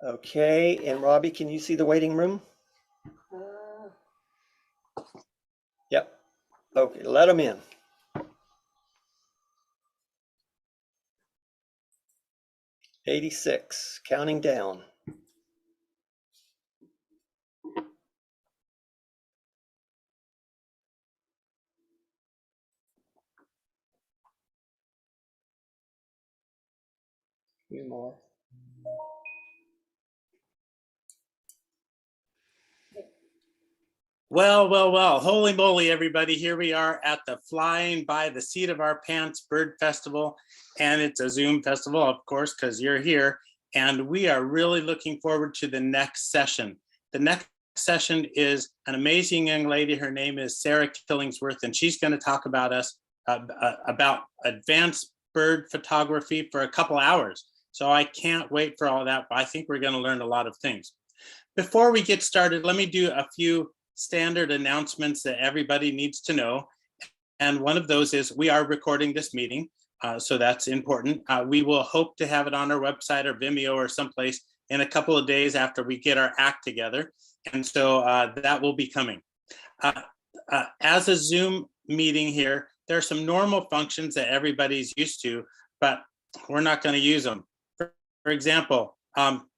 Okay, and Robbie, can you see the waiting room? Yep. Okay, let them in. '86, counting down. A few more. Well, holy moly, everybody. Here we are at the Flying by the Seat of Our Pants Bird Festival. And it's a Zoom festival, of course, because you're here. And we are really looking forward to the next session. The next session is an amazing young lady. Her name is Sarah Killingsworth, and she's going to talk about about advanced bird photography for a couple hours. So I can't wait for all that. But I think we're going to learn a lot of things. Before we get started, let me do a few standard announcements that everybody needs to know. And one of those is we are recording this meeting. So that's important. We will hope to have it on our website or Vimeo or someplace in a couple of days after we get our act together. And so that will be coming. As a Zoom meeting here, there are some normal functions that everybody's used to, but we're not going to use them. For example,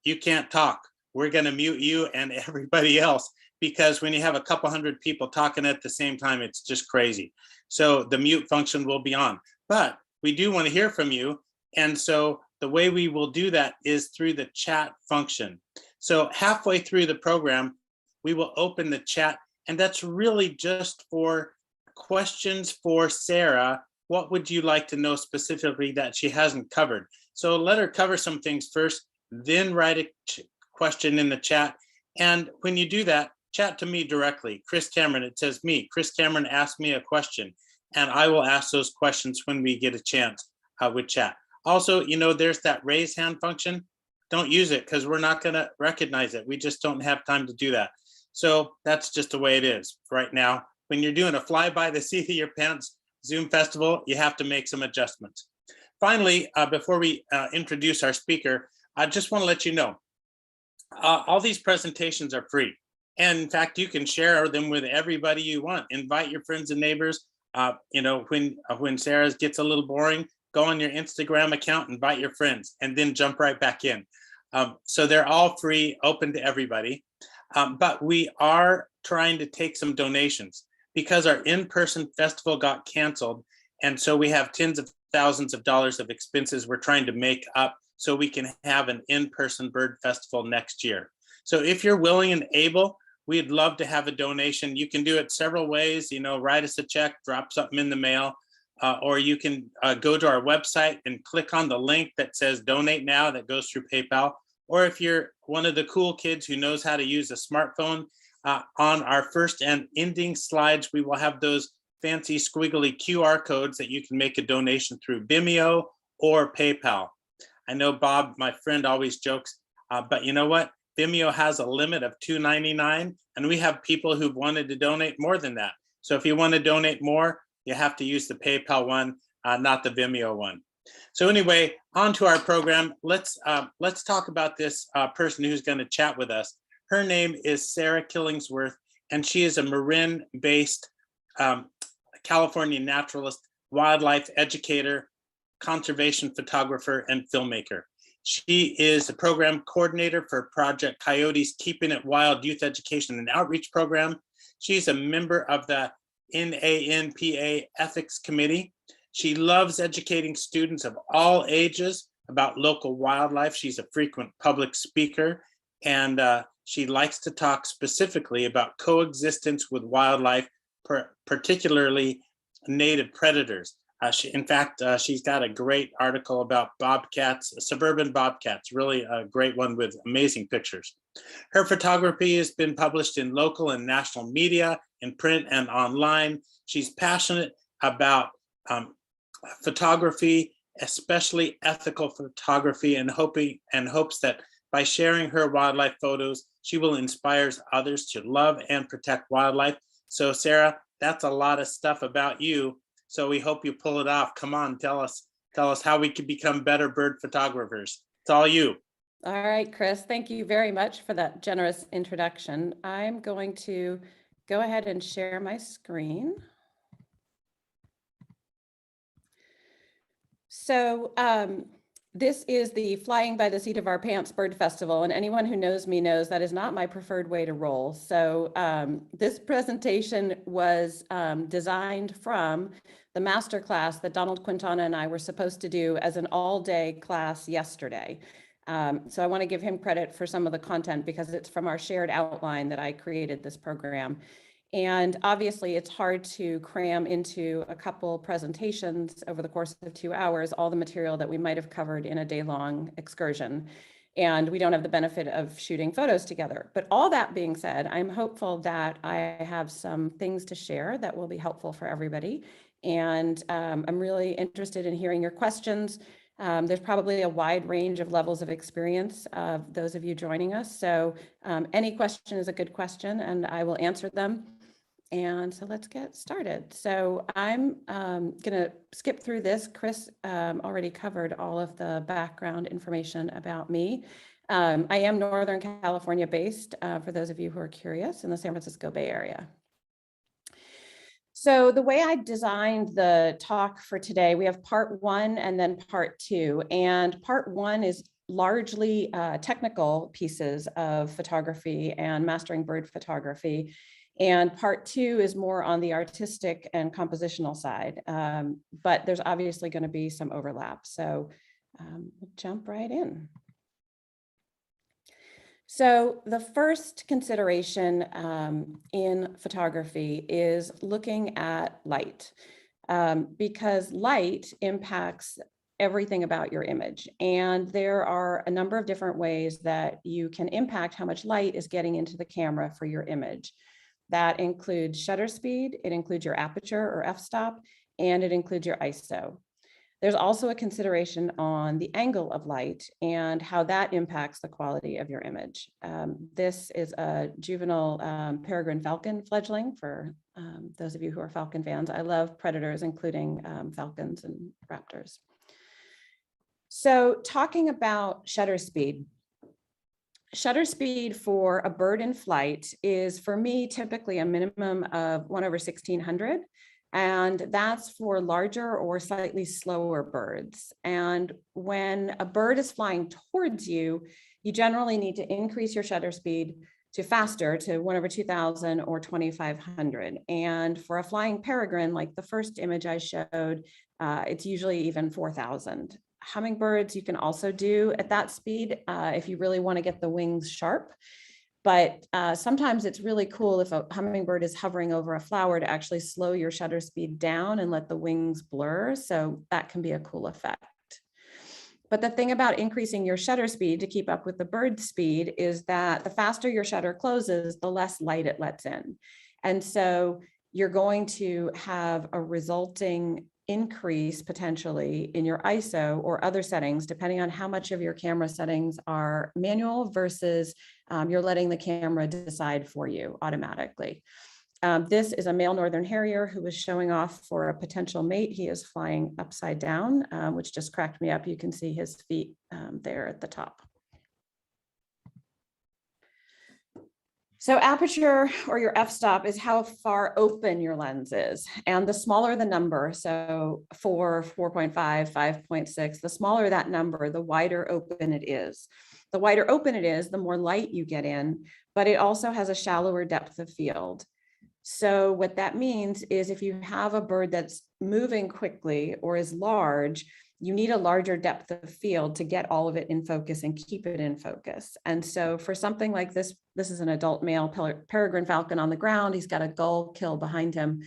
you can't talk. We're going to mute you and everybody else, because when you have a couple hundred people talking at the same time, it's just crazy. So the mute function will be on, but we do want to hear from you. And so the way we will do that is through the chat function. So halfway through the program, we will open the chat, and that's really just for questions for Sarah. What would you like to know specifically that she hasn't covered? So let her cover some things first, then write a question in the chat. And when you do that, chat to me directly. Chris Cameron, it says me. Chris Cameron asked me a question, and I will ask those questions when we get a chance with chat. Also, you know, there's that raise hand function. Don't use it because we're not going to recognize it. We just don't have time to do that. So that's just the way it is right now. When you're doing a fly by the seat of your pants Zoom festival, you have to make some adjustments. Finally, before we introduce our speaker, I just want to let you know, all these presentations are free. And in fact, you can share them with everybody you want. Invite your friends and neighbors. You know, when Sarah's gets a little boring, go on your Instagram account, invite your friends, and then jump right back in. So they're all free, open to everybody. But we are trying to take some donations because our in-person festival got canceled. And so we have tens of thousands of dollars of expenses we're trying to make up so we can have an in-person bird festival next year. So if you're willing and able, we'd love to have a donation. You can do it several ways, you know, write us a check, drop something in the mail, or you can go to our website and click on the link that says donate now that goes through PayPal. Or if you're one of the cool kids who knows how to use a smartphone, on our first and ending slides, we will have those fancy squiggly QR codes that you can make a donation through Vimeo or PayPal. I know Bob, my friend, always jokes, but you know what? Vimeo has a limit of $2.99, and we have people who've wanted to donate more than that. So if you want to donate more, you have to use the PayPal one, not the Vimeo one. So anyway, on to our program. Let's talk about this person who's going to chat with us. Her name is Sarah Killingsworth, and she is a Marin-based California naturalist, wildlife educator, conservation photographer, and filmmaker. She is the program coordinator for Project Coyote's Keeping It Wild Youth Education and Outreach Program. She's a member of the NANPA Ethics Committee. She loves educating students of all ages about local wildlife. She's a frequent public speaker, and she likes to talk specifically about coexistence with wildlife, particularly native predators. In fact, she's got a great article about bobcats, suburban bobcats, really a great one with amazing pictures. Her photography has been published in local and national media, in print and online. She's passionate about photography, especially ethical photography, and hopes that by sharing her wildlife photos, she will inspire others to love and protect wildlife. So Sarah, that's a lot of stuff about you. So we hope you pull it off. Come on, tell us tell us how we can become better bird photographers. It's all you. All right, Chris, thank you very much for that generous introduction. I'm going to go ahead and share my screen. So this is the Flying by the Seat of Our Pants Bird Festival, and anyone who knows me knows that is not my preferred way to roll. So this presentation was designed from the master class that Donald Quintana and I were supposed to do as an all-day class yesterday. So I want to give him credit for some of the content because it's from our shared outline that I created this program. And obviously it's hard to cram into a couple presentations over the course of 2 hours, all the material that we might have covered in a day-long excursion. And we don't have the benefit of shooting photos together. But all that being said, I'm hopeful that I have some things to share that will be helpful for everybody. And I'm really interested in hearing your questions. There's probably a wide range of levels of experience of those of you joining us. So any question is a good question and I will answer them. And so let's get started. So I'm gonna skip through this. Chris already covered all of the background information about me. I am Northern California based, for those of you who are curious, in the San Francisco Bay Area. So the way I designed the talk for today, we have part 1 and then part 2. And part 1 is largely technical pieces of photography and mastering bird photography. And part 2 is more on the artistic and compositional side. But there's obviously going to be some overlap. So we'll jump right in. So the first consideration in photography is looking at light, because light impacts everything about your image. And there are a number of different ways that you can impact how much light is getting into the camera for your image. That includes shutter speed, it includes your aperture or f-stop, and it includes your ISO. There's also a consideration on the angle of light and how that impacts the quality of your image. This is a juvenile peregrine falcon fledgling for those of you who are falcon fans. I love predators, including falcons and raptors. So talking about shutter speed. Shutter speed for a bird in flight is, for me, typically a minimum of 1/1600. And that's for larger or slightly slower birds. And when a bird is flying towards you, you generally need to increase your shutter speed to faster, to 1/2000 or 2500. And for a flying peregrine, like the first image I showed, it's usually even 4000. Hummingbirds you can also do at that speed if you really want to get the wings sharp. But sometimes it's really cool if a hummingbird is hovering over a flower to actually slow your shutter speed down and let the wings blur. So that can be a cool effect. But the thing about increasing your shutter speed to keep up with the bird speed is that the faster your shutter closes, the less light it lets in. And so you're going to have a resulting increase potentially in your ISO or other settings, depending on how much of your camera settings are manual versus you're letting the camera decide for you automatically. This is a male northern harrier who was showing off for a potential mate. He is flying upside down, which just cracked me up. You can see his feet there at the top. So aperture, or your f-stop, is how far open your lens is. And the smaller the number, so 4, 4.5, 5.6, the smaller that number, the wider open it is. The wider open it is, the more light you get in, but it also has a shallower depth of field. So what that means is if you have a bird that's moving quickly or is large, you need a larger depth of field to get all of it in focus and keep it in focus. And so for something like this, this is an adult male peregrine falcon on the ground. He's got a gull kill behind him.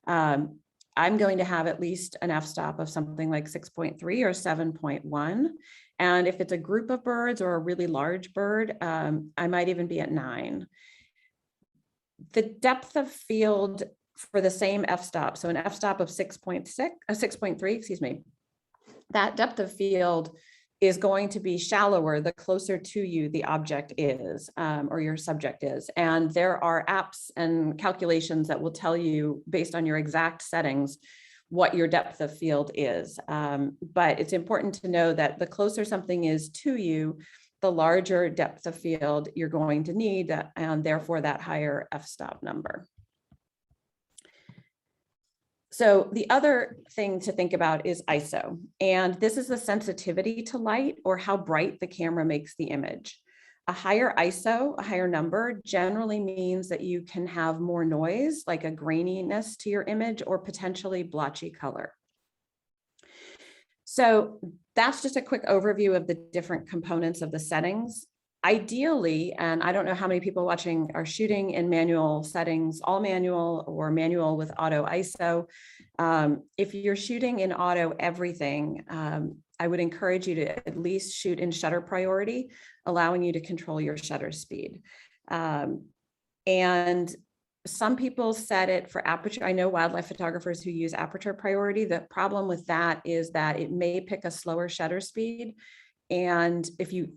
I'm going to have at least an f-stop of something like 6.3 or 7.1. And if it's a group of birds or a really large bird, I might even be at 9. The depth of field for the same f-stop, so an f-stop of 6.3, excuse me, that depth of field is going to be shallower the closer to you the object is, or your subject is. And there are apps and calculations that will tell you, based on your exact settings, what your depth of field is. But it's important to know that the closer something is to you, the larger depth of field you're going to need, and therefore that higher f-stop number. So the other thing to think about is ISO, and this is the sensitivity to light or how bright the camera makes the image. A higher ISO, a higher number, generally means that you can have more noise, like a graininess to your image or potentially blotchy color. So that's just a quick overview of the different components of the settings. Ideally, and I don't know how many people watching are shooting in manual settings, all manual or manual with auto ISO. If you're shooting in auto everything, I would encourage you to at least shoot in shutter priority, allowing you to control your shutter speed. And some people set it for aperture. I know wildlife photographers who use aperture priority. The problem with that is that it may pick a slower shutter speed. And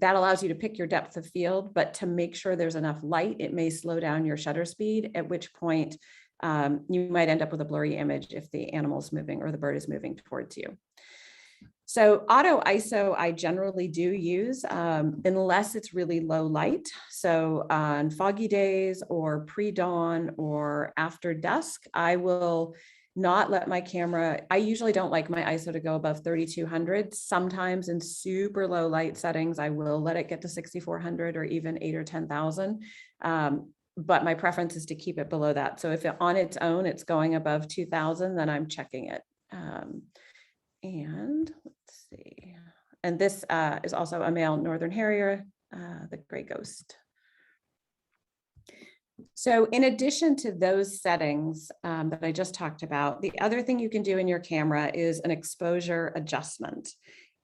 that allows you to pick your depth of field, but to make sure there's enough light, it may slow down your shutter speed, at which point you might end up with a blurry image if the animal's moving or the bird is moving towards you. So auto ISO, I generally do use unless it's really low light. So on foggy days or pre-dawn or after dusk, I will not let my camera, I usually don't like my ISO to go above 3200. Sometimes in super low light settings, I will let it get to 6400 or even 8,000 or 10,000. But my preference is to keep it below that. So if on its own, it's going above 2000, then I'm checking it. And let's see. And this is also a male Northern Harrier, the Gray Ghost. So in addition to those settings that I just talked about, the other thing you can do in your camera is an exposure adjustment.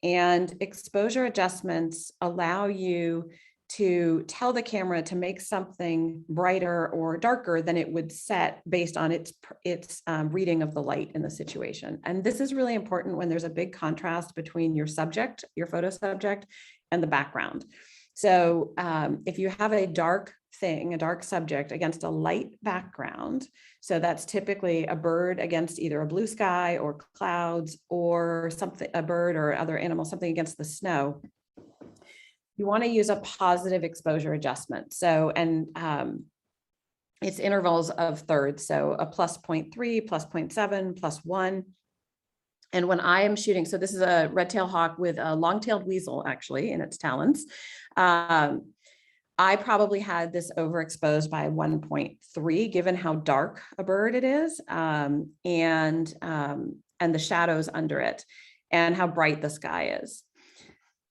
And exposure adjustments allow you to tell the camera to make something brighter or darker than it would set based on its reading of the light in the situation. And this is really important when there's a big contrast between your subject, your photo subject, and the background. So if you have a dark thing, a dark subject against a light background, so that's typically a bird against either a blue sky or clouds, or something, a bird or other animal, something against the snow, you want to use a positive exposure adjustment. So, and it's intervals of thirds. So a plus 0.3, plus 0.7, plus 1. And when I am shooting, so this is a red-tailed hawk with a long-tailed weasel actually in its talons. I probably had this overexposed by 1.3, given how dark a bird it is, and the shadows under it, and how bright the sky is.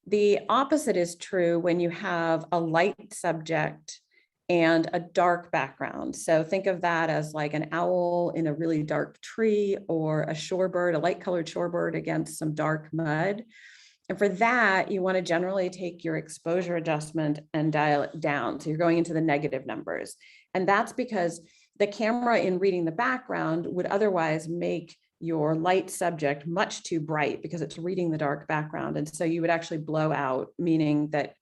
The opposite is true when you have a light subject and a dark background. So think of that as like an owl in a really dark tree, or a shorebird, a light colored shorebird against some dark mud. And for that, you want to generally take your exposure adjustment and dial it down. So you're going into the negative numbers. And that's because the camera, in reading the background, would otherwise make your light subject much too bright because it's reading the dark background. And so you would actually blow out, meaning that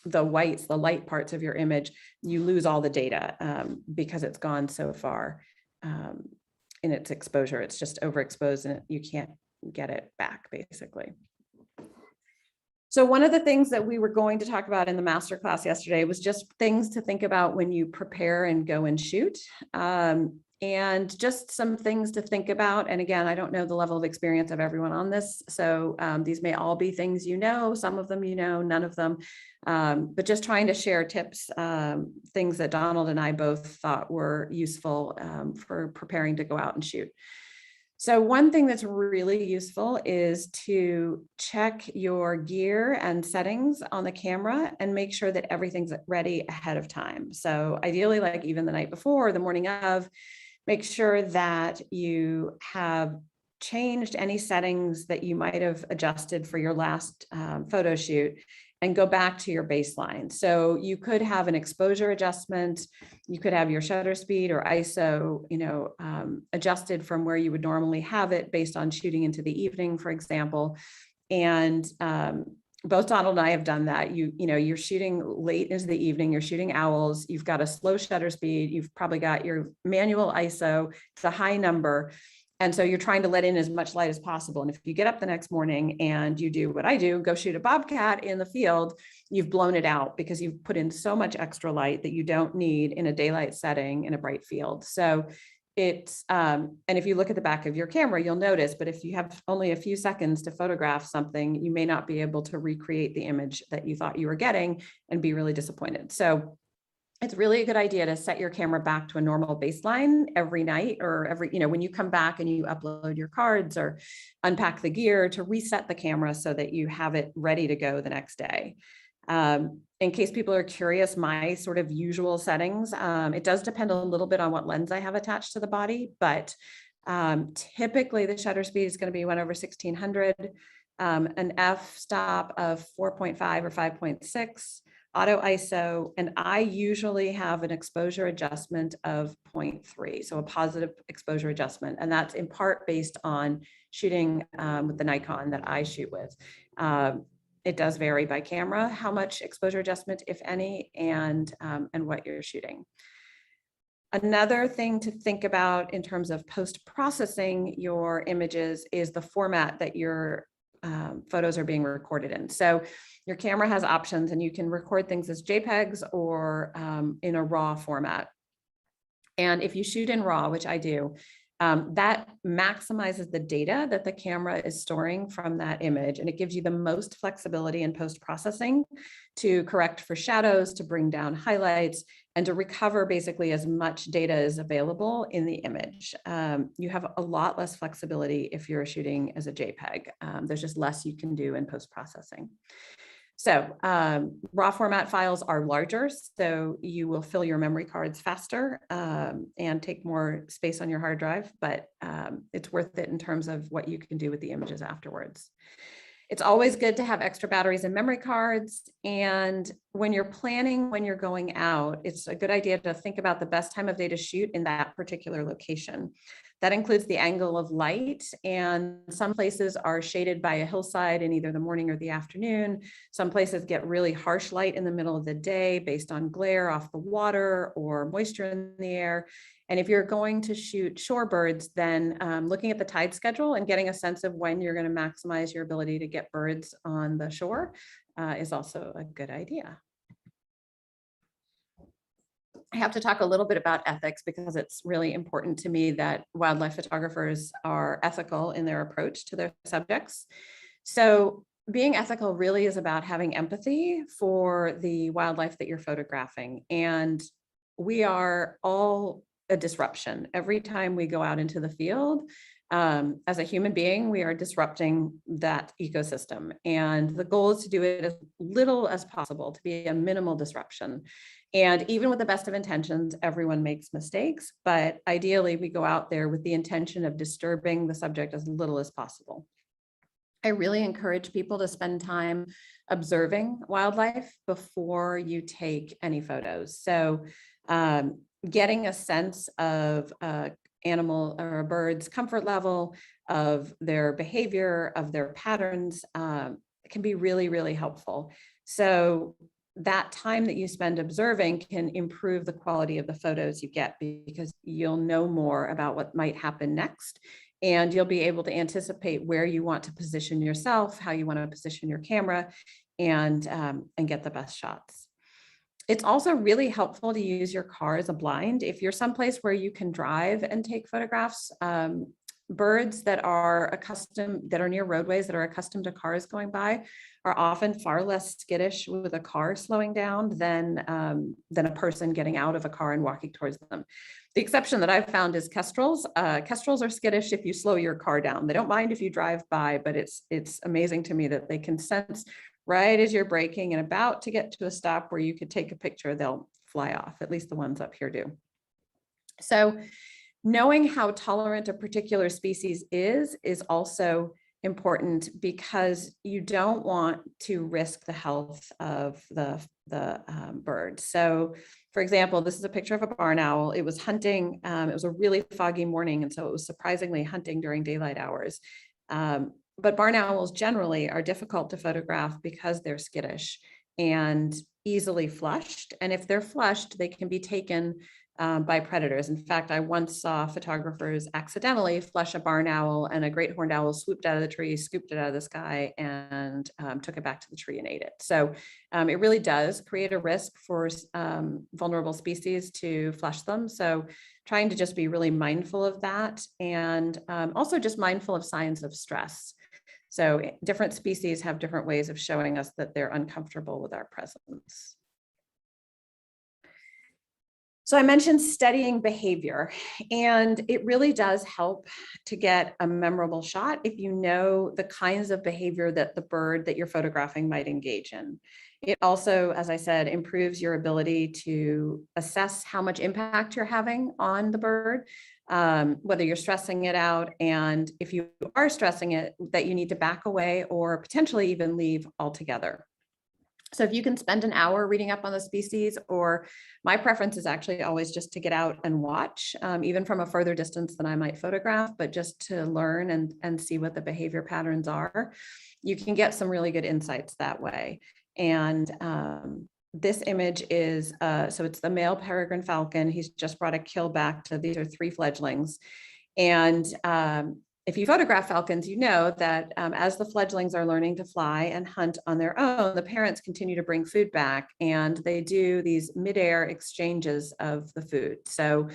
the whites, the light parts of your image, you lose all the data because it's gone so far in its exposure. It's just overexposed and you can't get it back, basically. So one of the things that we were going to talk about in the masterclass yesterday was just things to think about when you prepare and go and shoot. And just some things to think about. And again, I don't know the level of experience of everyone on this. So these may all be things you know, some of them you know, none of them. But just trying to share tips, things that Donald and I both thought were useful for preparing to go out and shoot. So one thing that's really useful is to check your gear and settings on the camera and make sure that everything's ready ahead of time. So ideally, like even the night before or the morning of, make sure that you have changed any settings that you might have adjusted for your last photo shoot and go back to your baseline. So you could have an exposure adjustment, you could have your shutter speed or ISO, adjusted from where you would normally have it based on shooting into the evening, for example. And both Donald and I have done that. You're shooting late into the evening, you're shooting owls, you've got a slow shutter speed, you've probably got your manual ISO, it's a high number. And so you're trying to let in as much light as possible. And if you get up the next morning and you do what I do, go shoot a bobcat in the field, you've blown it out because you've put in so much extra light that you don't need in a daylight setting in a bright field. So it's, and if you look at the back of your camera, you'll notice, but if you have only a few seconds to photograph something, you may not be able to recreate the image that you thought you were getting and be really disappointed. So it's really a good idea to set your camera back to a normal baseline every night or every, when you come back and you upload your cards or unpack the gear, to reset the camera so that you have it ready to go the next day. In case people are curious, my sort of usual settings, it does depend a little bit on what lens I have attached to the body, but typically the shutter speed is going to be 1/1600, an f-stop of 4.5 or 5.6, auto ISO, and I usually have an exposure adjustment of 0.3, so a positive exposure adjustment, and that's in part based on shooting with the Nikon that I shoot with. It does vary by camera how much exposure adjustment, if any, and what you're shooting. Another thing to think about in terms of post-processing your images is the format that your photos are being recorded in. So your camera has options, and you can record things as JPEGs or in a RAW format. And if you shoot in RAW, which I do, that maximizes the data that the camera is storing from that image, and it gives you the most flexibility in post-processing to correct for shadows, to bring down highlights, and to recover basically as much data as available in the image. You have a lot less flexibility if you're shooting as a JPEG. There's just less you can do in post-processing. So raw format files are larger, so you will fill your memory cards faster and take more space on your hard drive, but it's worth it in terms of what you can do with the images afterwards. It's always good to have extra batteries and memory cards. And when you're planning, when you're going out, it's a good idea to think about the best time of day to shoot in that particular location. That includes the angle of light, and some places are shaded by a hillside in either the morning or the afternoon. Some places get really harsh light in the middle of the day based on glare off the water or moisture in the air. And if you're going to shoot shorebirds, then looking at the tide schedule and getting a sense of when you're going to maximize your ability to get birds on the shore is also a good idea. I have to talk a little bit about ethics because it's really important to me that wildlife photographers are ethical in their approach to their subjects. So being ethical really is about having empathy for the wildlife that you're photographing. And we are all a disruption. Every time we go out into the field, as a human being, we are disrupting that ecosystem. And the goal is to do it as little as possible, to be a minimal disruption. And even with the best of intentions, everyone makes mistakes, but ideally we go out there with the intention of disturbing the subject as little as possible. I really encourage people to spend time observing wildlife before you take any photos. So getting a sense of animal or a bird's comfort level, of their behavior, of their patterns, can be really, really helpful. So that time that you spend observing can improve the quality of the photos you get, because you'll know more about what might happen next, and you'll be able to anticipate where you want to position yourself, how you want to position your camera, and get the best shots. It's also really helpful to use your car as a blind. If you're someplace where you can drive and take photographs, birds that are near roadways that are accustomed to cars going by are often far less skittish with a car slowing down than a person getting out of a car and walking towards them. The exception that I've found is kestrels. Kestrels are skittish if you slow your car down. They don't mind if you drive by, but it's amazing to me that they can sense right as you're braking and about to get to a stop where you could take a picture, they'll fly off. At least the ones up here do. So knowing how tolerant a particular species is also important, because you don't want to risk the health of the bird. So for example, this is a picture of a barn owl. It was hunting. It was a really foggy morning, and so it was surprisingly hunting during daylight hours. But barn owls generally are difficult to photograph because they're skittish and easily flushed. And if they're flushed, they can be taken by predators. In fact, I once saw photographers accidentally flush a barn owl, and a great horned owl swooped out of the tree, scooped it out of the sky, and took it back to the tree and ate it. So it really does create a risk for vulnerable species to flush them. So trying to just be really mindful of that, and also just mindful of signs of stress. So different species have different ways of showing us that they're uncomfortable with our presence. So I mentioned studying behavior, and it really does help to get a memorable shot if you know the kinds of behavior that the bird that you're photographing might engage in. It also, as I said, improves your ability to assess how much impact you're having on the bird, whether you're stressing it out, and if you are stressing it, that you need to back away or potentially even leave altogether. So if you can spend an hour reading up on the species, or my preference is actually always just to get out and watch, even from a further distance than I might photograph, but just to learn and see what the behavior patterns are, you can get some really good insights that way. And this image is, so it's the male peregrine falcon. He's just brought a kill back to, these are 3 fledglings. And if you photograph falcons, you know that as the fledglings are learning to fly and hunt on their own, the parents continue to bring food back, and they do these midair exchanges of the food. So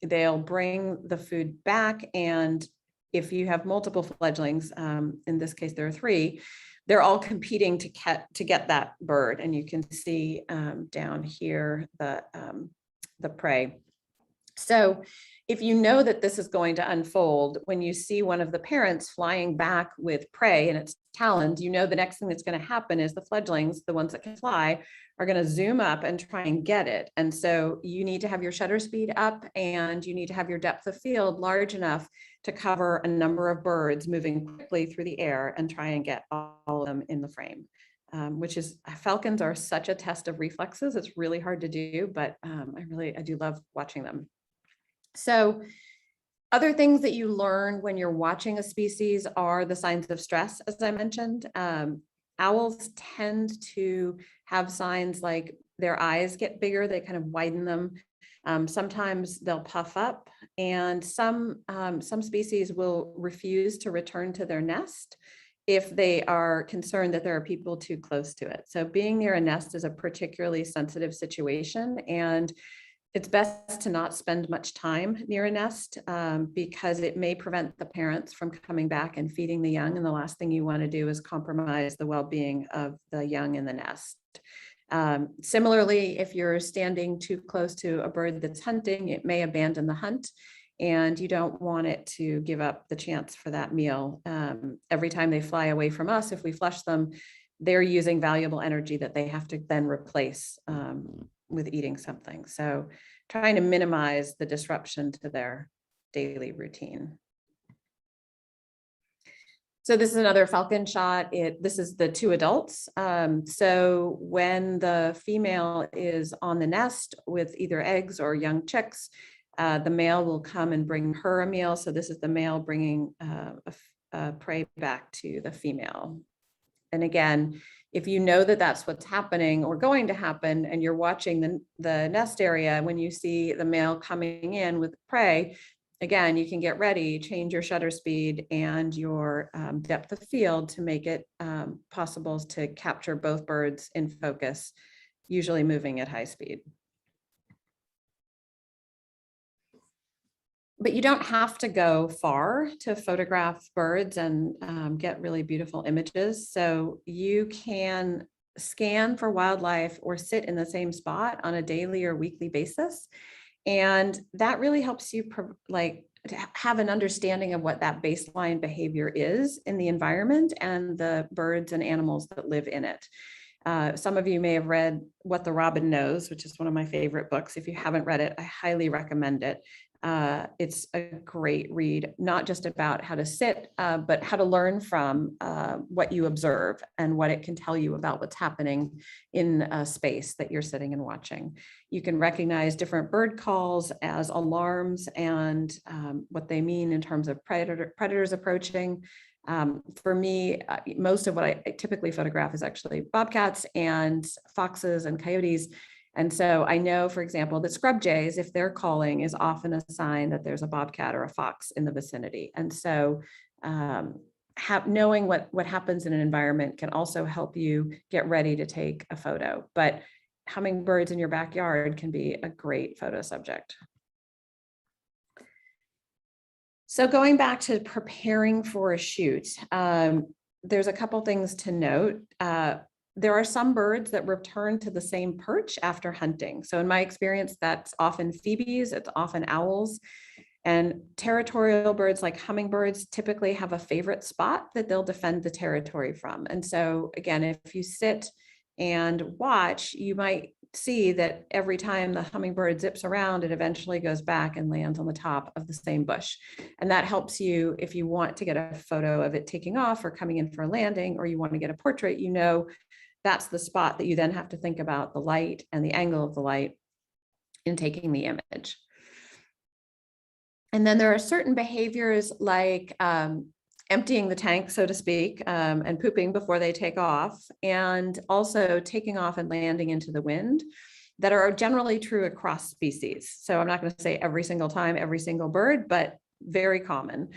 they'll bring the food back, and if you have multiple fledglings, in this case there are 3, they're all competing to get that bird. And you can see down here the prey. So if you know that this is going to unfold, when you see one of the parents flying back with prey in its talons, you know the next thing that's going to happen is the fledglings, the ones that can fly, are going to zoom up and try and get it. And so you need to have your shutter speed up, and you need to have your depth of field large enough to cover a number of birds moving quickly through the air and try and get all of them in the frame. Which is, falcons are such a test of reflexes. It's really hard to do, but I do love watching them. So other things that you learn when you're watching a species are the signs of stress, as I mentioned. Owls tend to have signs like their eyes get bigger, they kind of widen them. Sometimes they'll puff up, and some species will refuse to return to their nest if they are concerned that there are people too close to it. So being near a nest is a particularly sensitive situation, and it's best to not spend much time near a nest because it may prevent the parents from coming back and feeding the young. And the last thing you want to do is compromise the well-being of the young in the nest. Similarly, if you're standing too close to a bird that's hunting, it may abandon the hunt, and you don't want it to give up the chance for that meal. Every time they fly away from us, if we flush them, they're using valuable energy that they have to then replace with eating something. So trying to minimize the disruption to their daily routine. So this is another falcon shot. This is the 2 adults. So when the female is on the nest with either eggs or young chicks, the male will come and bring her a meal. So this is the male bringing a prey back to the female. And again, if you know that that's what's happening or going to happen, and you're watching the nest area, when you see the male coming in with prey, again, you can get ready, change your shutter speed and your depth of field to make it possible to capture both birds in focus, usually moving at high speed. But you don't have to go far to photograph birds and get really beautiful images. So you can scan for wildlife or sit in the same spot on a daily or weekly basis. And that really helps you to have an understanding of what that baseline behavior is in the environment and the birds and animals that live in it. Some of you may have read What the Robin Knows, which is one of my favorite books. If you haven't read it, I highly recommend it. It's a great read, not just about how to sit, but how to learn from what you observe and what it can tell you about what's happening in a space that you're sitting and watching. You can recognize different bird calls as alarms and what they mean in terms of predators approaching. For me, most of what I typically photograph is actually bobcats and foxes and coyotes. And so I know, for example, that scrub jays, if they're calling, is often a sign that there's a bobcat or a fox in the vicinity. And so knowing what happens in an environment can also help you get ready to take a photo. But hummingbirds in your backyard can be a great photo subject. So going back to preparing for a shoot, there's a couple things to note. There are some birds that return to the same perch after hunting. So in my experience, that's often phoebes, it's often owls. And territorial birds like hummingbirds typically have a favorite spot that they'll defend the territory from. And so again, if you sit and watch, you might see that every time the hummingbird zips around, it eventually goes back and lands on the top of the same bush. And that helps you if you want to get a photo of it taking off or coming in for a landing, or you want to get a portrait, you know, that's the spot that you then have to think about the light and the angle of the light in taking the image. And then there are certain behaviors like emptying the tank, so to speak, and pooping before they take off, and also taking off and landing into the wind that are generally true across species. So I'm not going to say every single time, every single bird, but very common.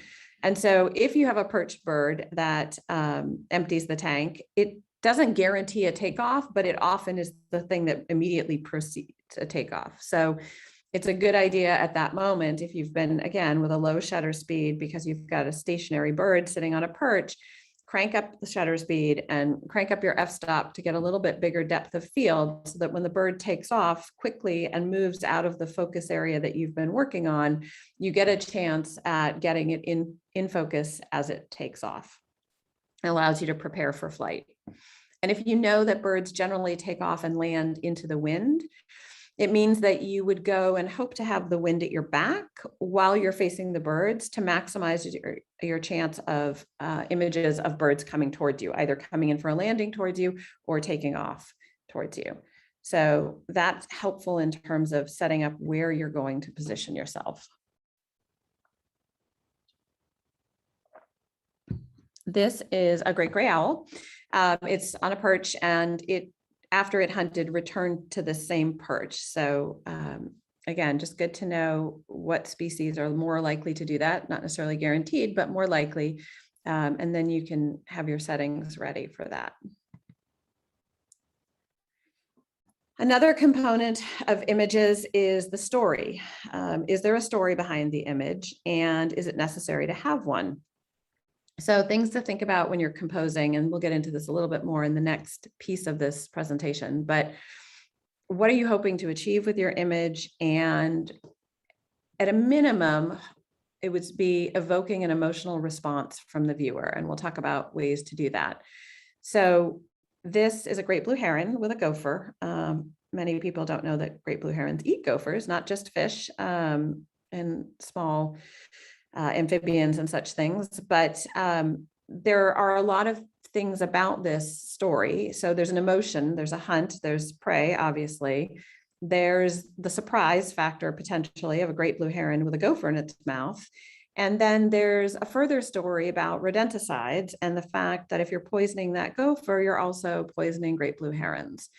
And so if you have a perched bird that empties the tank, it doesn't guarantee a takeoff, but it often is the thing that immediately proceeds a takeoff. So it's a good idea at that moment, if you've been, again, with a low shutter speed because you've got a stationary bird sitting on a perch, crank up the shutter speed and crank up your f-stop to get a little bit bigger depth of field so that when the bird takes off quickly and moves out of the focus area that you've been working on, you get a chance at getting it in focus as it takes off. It allows you to prepare for flight. And if you know that birds generally take off and land into the wind, it means that you would go and hope to have the wind at your back while you're facing the birds to maximize your chance of images of birds coming towards you, either coming in for a landing towards you or taking off towards you. So that's helpful in terms of setting up where you're going to position yourself. This is a great gray owl. It's on a perch, and after it hunted, returned to the same perch. So again, just good to know what species are more likely to do that, not necessarily guaranteed, but more likely. And then you can have your settings ready for that. Another component of images is the story. Is there a story behind the image, and is it necessary to have one? So things to think about when you're composing, and we'll get into this a little bit more in the next piece of this presentation, but what are you hoping to achieve with your image? And at a minimum, it would be evoking an emotional response from the viewer, and we'll talk about ways to do that. So this is a great blue heron with a gopher. Many people don't know that great blue herons eat gophers, not just fish and small amphibians and such things, but there are a lot of things about this story. So there's an emotion, there's a hunt, there's prey, obviously. There's the surprise factor potentially of a great blue heron with a gopher in its mouth. And then there's a further story about rodenticides and the fact that if you're poisoning that gopher, you're also poisoning great blue herons.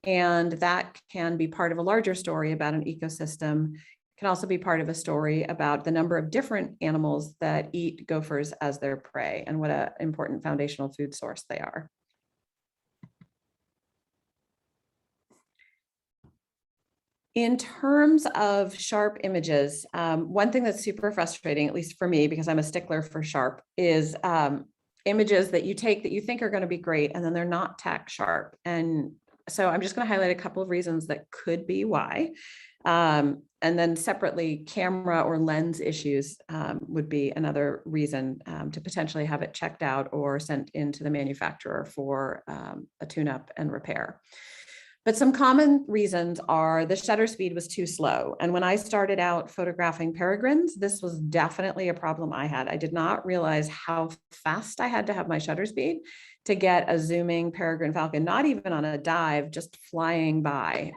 And that can be part of a larger story about an ecosystem. Can also be part of a story about the number of different animals that eat gophers as their prey and what an important foundational food source they are. In terms of sharp images, one thing that's super frustrating, at least for me, because I'm a stickler for sharp, is images that you take that you think are going to be great and then they're not tack sharp. And so I'm just going to highlight a couple of reasons that could be why. And then separately, camera or lens issues would be another reason to potentially have it checked out or sent into the manufacturer for a tune-up and repair. But some common reasons are the shutter speed was too slow. And when I started out photographing peregrines, this was definitely a problem I had. I did not realize how fast I had to have my shutter speed to get a zooming peregrine falcon, not even on a dive, just flying by.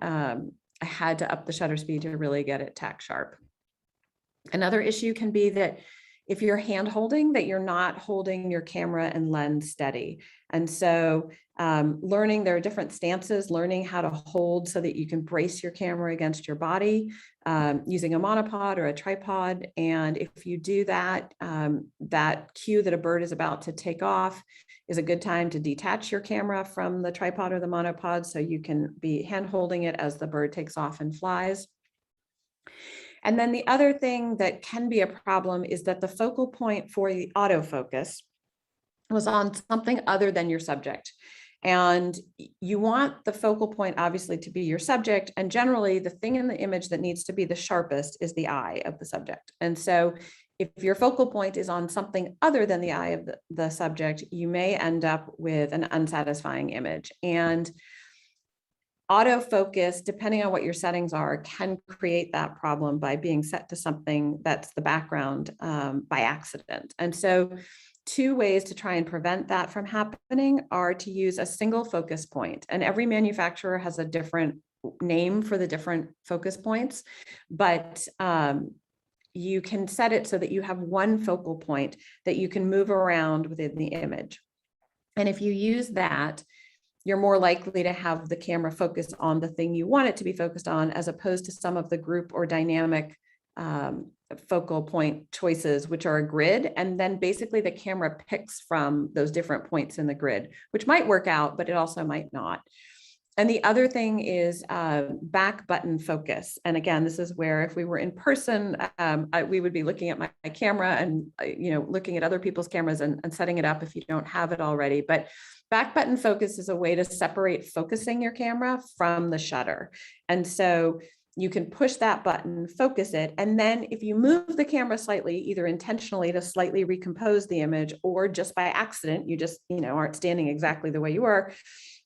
I had to up the shutter speed to really get it tack sharp. Another issue can be that if you're hand holding, that you're not holding your camera and lens steady. And so learning, there are different stances, learning how to hold so that you can brace your camera against your body, using a monopod or a tripod. And if you do that, that cue that a bird is about to take off is a good time to detach your camera from the tripod or the monopod so you can be hand holding it as the bird takes off and flies. And then the other thing that can be a problem is that the focal point for the autofocus was on something other than your subject. And you want the focal point obviously to be your subject. And generally the thing in the image that needs to be the sharpest is the eye of the subject. And so if your focal point is on something other than the eye of the subject, you may end up with an unsatisfying image. And autofocus, depending on what your settings are, can create that problem by being set to something that's the background by accident. And so two ways to try and prevent that from happening are to use a single focus point. And every manufacturer has a different name for the different focus points, but you can set it so that you have one focal point that you can move around within the image. And if you use that, you're more likely to have the camera focus on the thing you want it to be focused on, as opposed to some of the group or dynamic focal point choices, which are a grid. And then basically the camera picks from those different points in the grid, which might work out, but it also might not. And the other thing is back button focus. And again, this is where if we were in person, we would be looking at my camera and looking at other people's cameras and setting it up if you don't have it already. But back button focus is a way to separate focusing your camera from the shutter. And so you can push that button, focus it, and then if you move the camera slightly, either intentionally to slightly recompose the image or just by accident, you just aren't standing exactly the way you were.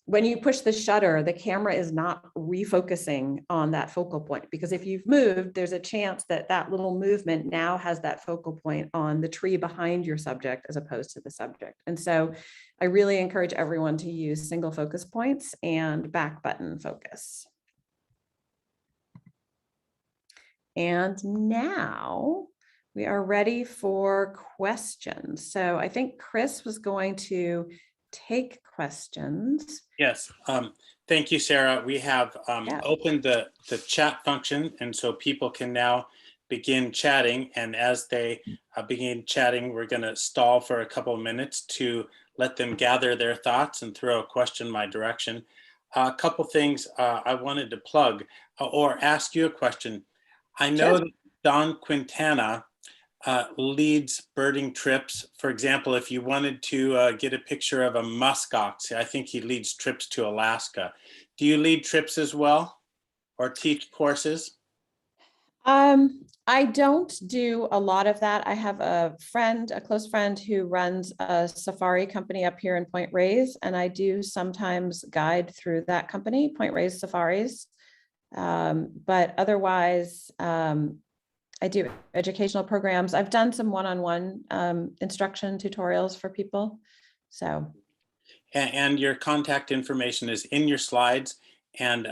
When you push the shutter, the camera is not refocusing on that focal point, because if you've moved, there's a chance that that little movement now has that focal point on the tree behind your subject as opposed to the subject. And so I really encourage everyone to use single focus points and back button focus. And now we are ready for questions. So I think Chris was going to take questions. Yes, thank you, Sarah. We have opened the chat function, and so people can now begin chatting. And as they begin chatting, we're going to stall for a couple of minutes to let them gather their thoughts and throw a question my direction. A couple things I wanted to plug or ask you a question. I know that Don Quintana leads birding trips. For example, if you wanted to get a picture of a muskox, I think he leads trips to Alaska. Do you lead trips as well or teach courses? I don't do a lot of that. I have a close friend who runs a safari company up here in Point Reyes, and I do sometimes guide through that company, Point Reyes Safaris. But otherwise, I do educational programs. I've done some one-on-one instruction tutorials for people. So. And your contact information is in your slides, and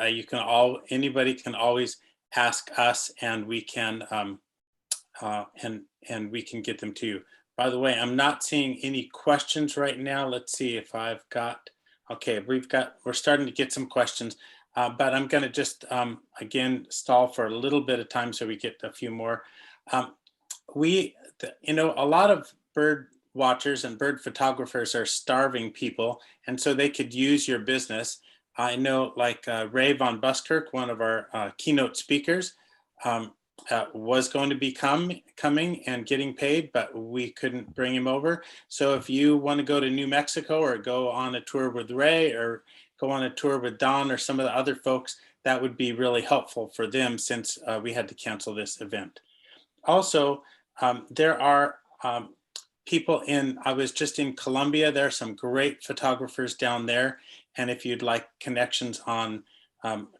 anybody can always ask us, and we can and we can get them to you. By the way, I'm not seeing any questions right now. Let's see if I've got. Okay, we're starting to get some questions. But I'm going to just, again, stall for a little bit of time so we get a few more. A lot of bird watchers and bird photographers are starving people, and so they could use your business. I know, like Ray Von Buskirk, one of our keynote speakers, was going to be coming and getting paid, but we couldn't bring him over. So if you want to go to New Mexico or go on a tour with Ray or go on a tour with Don or some of the other folks, that would be really helpful for them, since we had to cancel this event. Also, there are people I was just in Colombia. There are some great photographers down there. And if you'd like connections on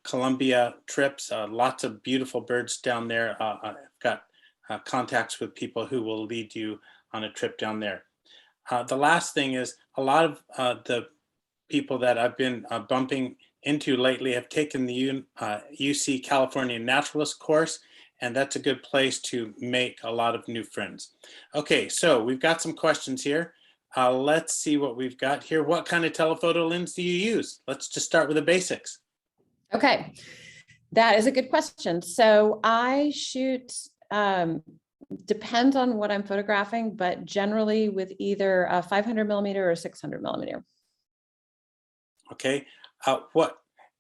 Colombia trips, lots of beautiful birds down there. I've got contacts with people who will lead you on a trip down there. The last thing is, a lot of the people that I've been bumping into lately have taken the UC California Naturalist course, and that's a good place to make a lot of new friends. Okay, so we've got some questions here. Let's see what we've got here. What kind of telephoto lens do you use? Let's just start with the basics. Okay, that is a good question. So I shoot, depends on what I'm photographing, but generally with either a 500 millimeter or 600 millimeter. Okay,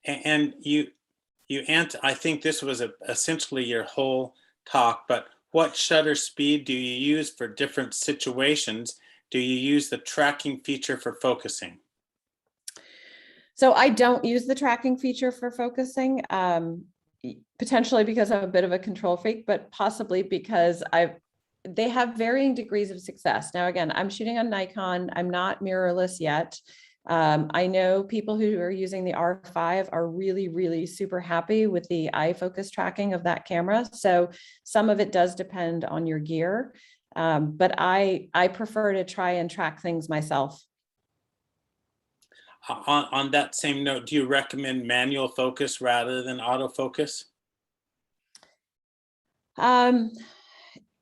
and you answer, I think this was essentially your whole talk, but what shutter speed do you use for different situations? Do you use the tracking feature for focusing? So I don't use the tracking feature for focusing, potentially because I'm a bit of a control freak, but possibly because they have varying degrees of success. Now, again, I'm shooting on Nikon. I'm not mirrorless yet. I know people who are using the R5 are really, really super happy with the eye focus tracking of that camera. So some of it does depend on your gear, but I prefer to try and track things myself. On that same note, do you recommend manual focus rather than autofocus?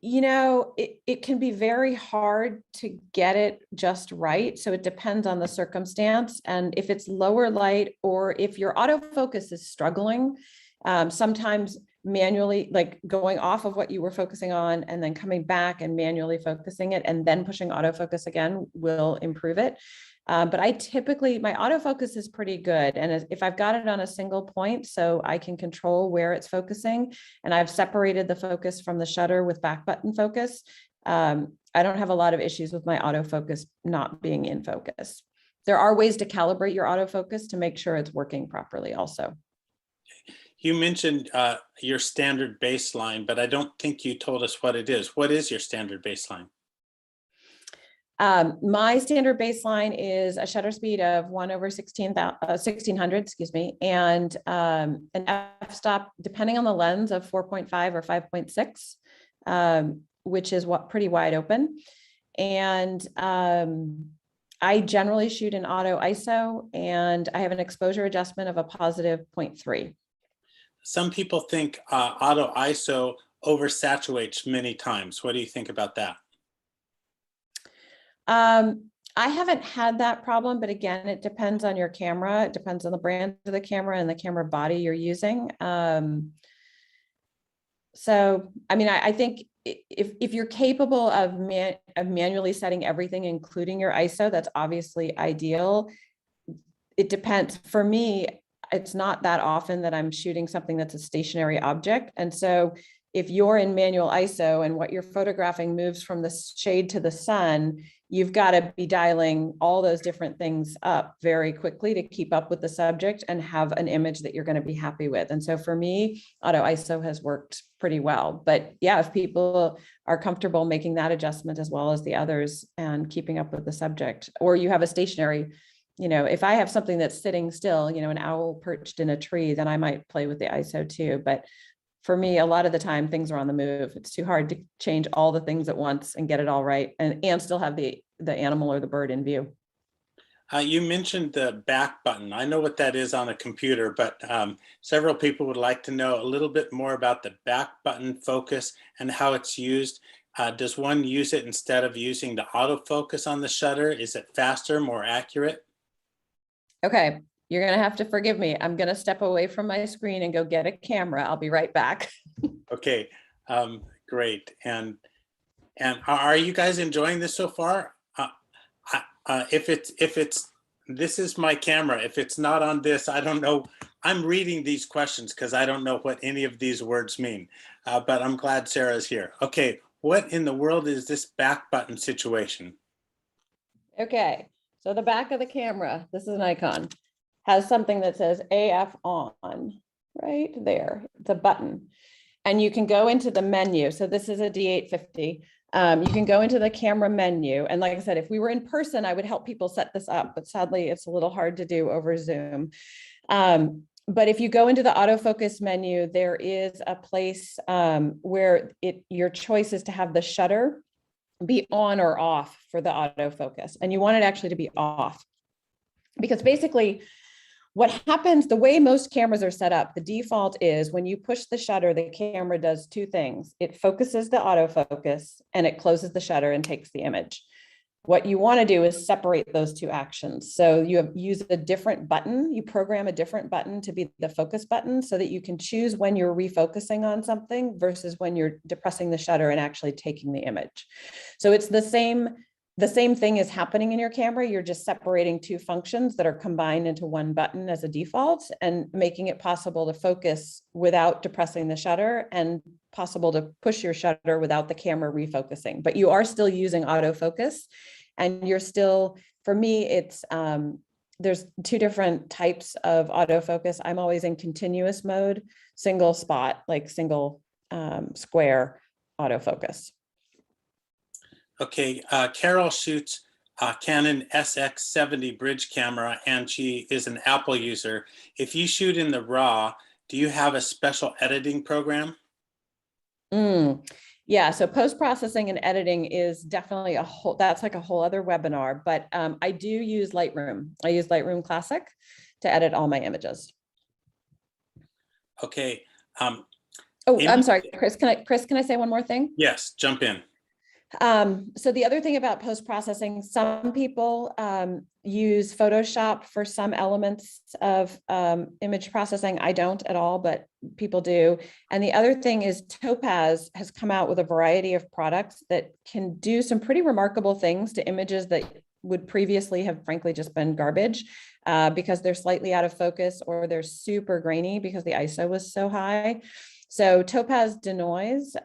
You know, it can be very hard to get it just right. So it depends on the circumstance. And if it's lower light or if your autofocus is struggling, sometimes manually, like going off of what you were focusing on and then coming back and manually focusing it and then pushing autofocus again will improve it. But my autofocus is pretty good. And if I've got it on a single point, so I can control where it's focusing, and I've separated the focus from the shutter with back button focus, I don't have a lot of issues with my autofocus not being in focus. There are ways to calibrate your autofocus to make sure it's working properly also. You mentioned your standard baseline, but I don't think you told us what it is. What is your standard baseline? My standard baseline is a shutter speed of 1/1600, excuse me, and an f-stop, depending on the lens, of 4.5 or 5.6, which is pretty wide open. And I generally shoot in auto ISO, and I have an exposure adjustment of a positive 0.3. Some people think auto ISO oversaturates many times. What do you think about that? I haven't had that problem, but again, it depends on your camera. It depends on the brand of the camera and the camera body you're using. So, I mean, I think if you're capable of manually setting everything, including your ISO, that's obviously ideal. It depends. For me, it's not that often that I'm shooting something that's a stationary object. And so if you're in manual ISO and what you're photographing moves from the shade to the sun, you've got to be dialing all those different things up very quickly to keep up with the subject and have an image that you're going to be happy with. And so for me, auto ISO has worked pretty well. But yeah, if people are comfortable making that adjustment as well as the others and keeping up with the subject, or you have a stationary, if I have something that's sitting still, an owl perched in a tree, then I might play with the ISO too. But for me, a lot of the time things are on the move. It's too hard to change all the things at once and get it all right and still have the animal or the bird in view. You mentioned the back button. I know what that is on a computer, but several people would like to know a little bit more about the back button focus and how it's used. Does one use it instead of using the autofocus on the shutter? Is it faster, more accurate? Okay, you're going to have to forgive me. I'm going to step away from my screen and go get a camera. I'll be right back. Okay, great. And are you guys enjoying this so far? This is my camera. If it's not on this, I don't know. I'm reading these questions because I don't know what any of these words mean, but I'm glad Sarah's here. Okay, what in the world is this back button situation? Okay, so the back of the camera, this is an icon, has something that says AF on right there. It's a button. And you can go into the menu. So this is a D850. You can go into the camera menu. And like I said, if we were in person, I would help people set this up, but sadly it's a little hard to do over Zoom. But if you go into the autofocus menu, there is a place where your choice is to have the shutter be on or off for the autofocus. And you want it actually to be off. Because basically What happens, the way most cameras are set up, the default is when you push the shutter, the camera does two things. It focuses the autofocus and it closes the shutter and takes the image. What you want to do is separate those two actions. So you use a different button, you program a different button to be the focus button so that you can choose when you're refocusing on something versus when you're depressing the shutter and actually taking the image. So it's the same thing is happening in your camera. You're just separating two functions that are combined into one button as a default and making it possible to focus without depressing the shutter and possible to push your shutter without the camera refocusing. But you are still using autofocus and you're still, for me, it's, there's two different types of autofocus. I'm always in continuous mode, single spot, like single square autofocus. Okay, Carol shoots a Canon SX70 bridge camera and she is an Apple user. If you shoot in the RAW, do you have a special editing program? Yeah, so post-processing and editing is definitely that's like a whole other webinar, but I do use Lightroom. I use Lightroom Classic to edit all my images. Okay. Oh, I'm sorry, Chris, can I say one more thing? Yes, jump in. So the other thing about post-processing, some people use Photoshop for some elements of image processing. I don't at all, but people do. And the other thing is Topaz has come out with a variety of products that can do some pretty remarkable things to images that would previously have frankly just been garbage because they're slightly out of focus or they're super grainy because the ISO was so high. So Topaz Denoise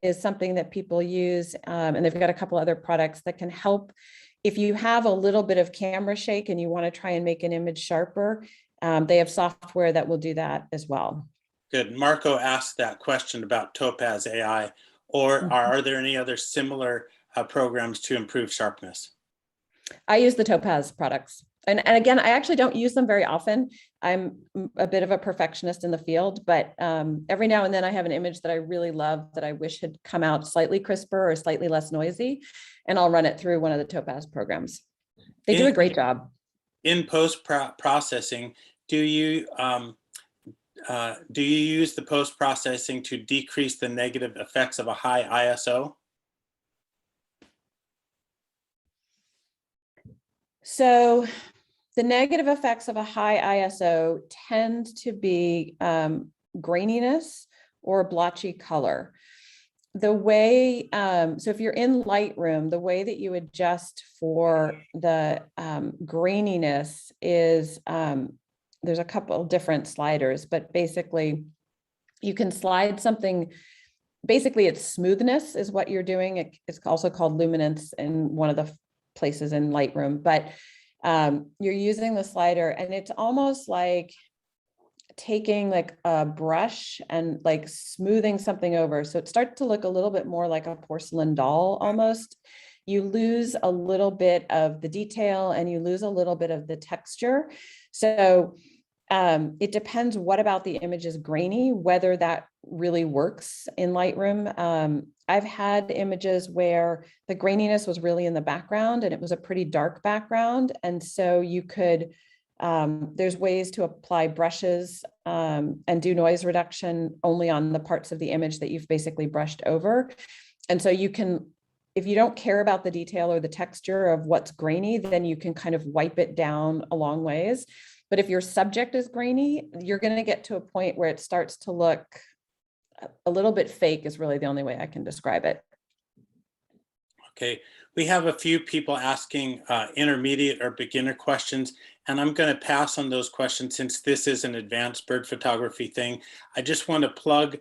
is something that people use, and they've got a couple other products that can help if you have a little bit of camera shake and you want to try and make an image sharper. They have software that will do that as well. Good. Marco asked that question about Topaz AI, or are there any other similar programs to improve sharpness? I use the Topaz products. And again, I actually don't use them very often. I'm a bit of a perfectionist in the field, but every now and then I have an image that I really love that I wish had come out slightly crisper or slightly less noisy, and I'll run it through one of the Topaz programs. They do a great job. In post-processing, do you use the post-processing to decrease the negative effects of a high ISO? So the negative effects of a high ISO tend to be graininess or blotchy color. The way, so if you're in Lightroom, the way that you adjust for the graininess is, there's a couple different sliders, but basically you can slide something, basically it's smoothness is what you're doing. It's also called luminance in one of the places in Lightroom, but you're using the slider and it's almost like taking like a brush and like smoothing something over. So it starts to look a little bit more like a porcelain doll almost. You lose a little bit of the detail and you lose a little bit of the texture. So it depends what about the image is grainy, whether that really works in Lightroom. I've had images where the graininess was really in the background and it was a pretty dark background. And so you could, there's ways to apply brushes and do noise reduction only on the parts of the image that you've basically brushed over. And so you can, if you don't care about the detail or the texture of what's grainy, then you can kind of wipe it down a long ways. But if your subject is grainy, you're going to get to a point where it starts to look a little bit fake is really the only way I can describe it. Okay, we have a few people asking intermediate or beginner questions, and I'm going to pass on those questions since this is an advanced bird photography thing. I just want to plug,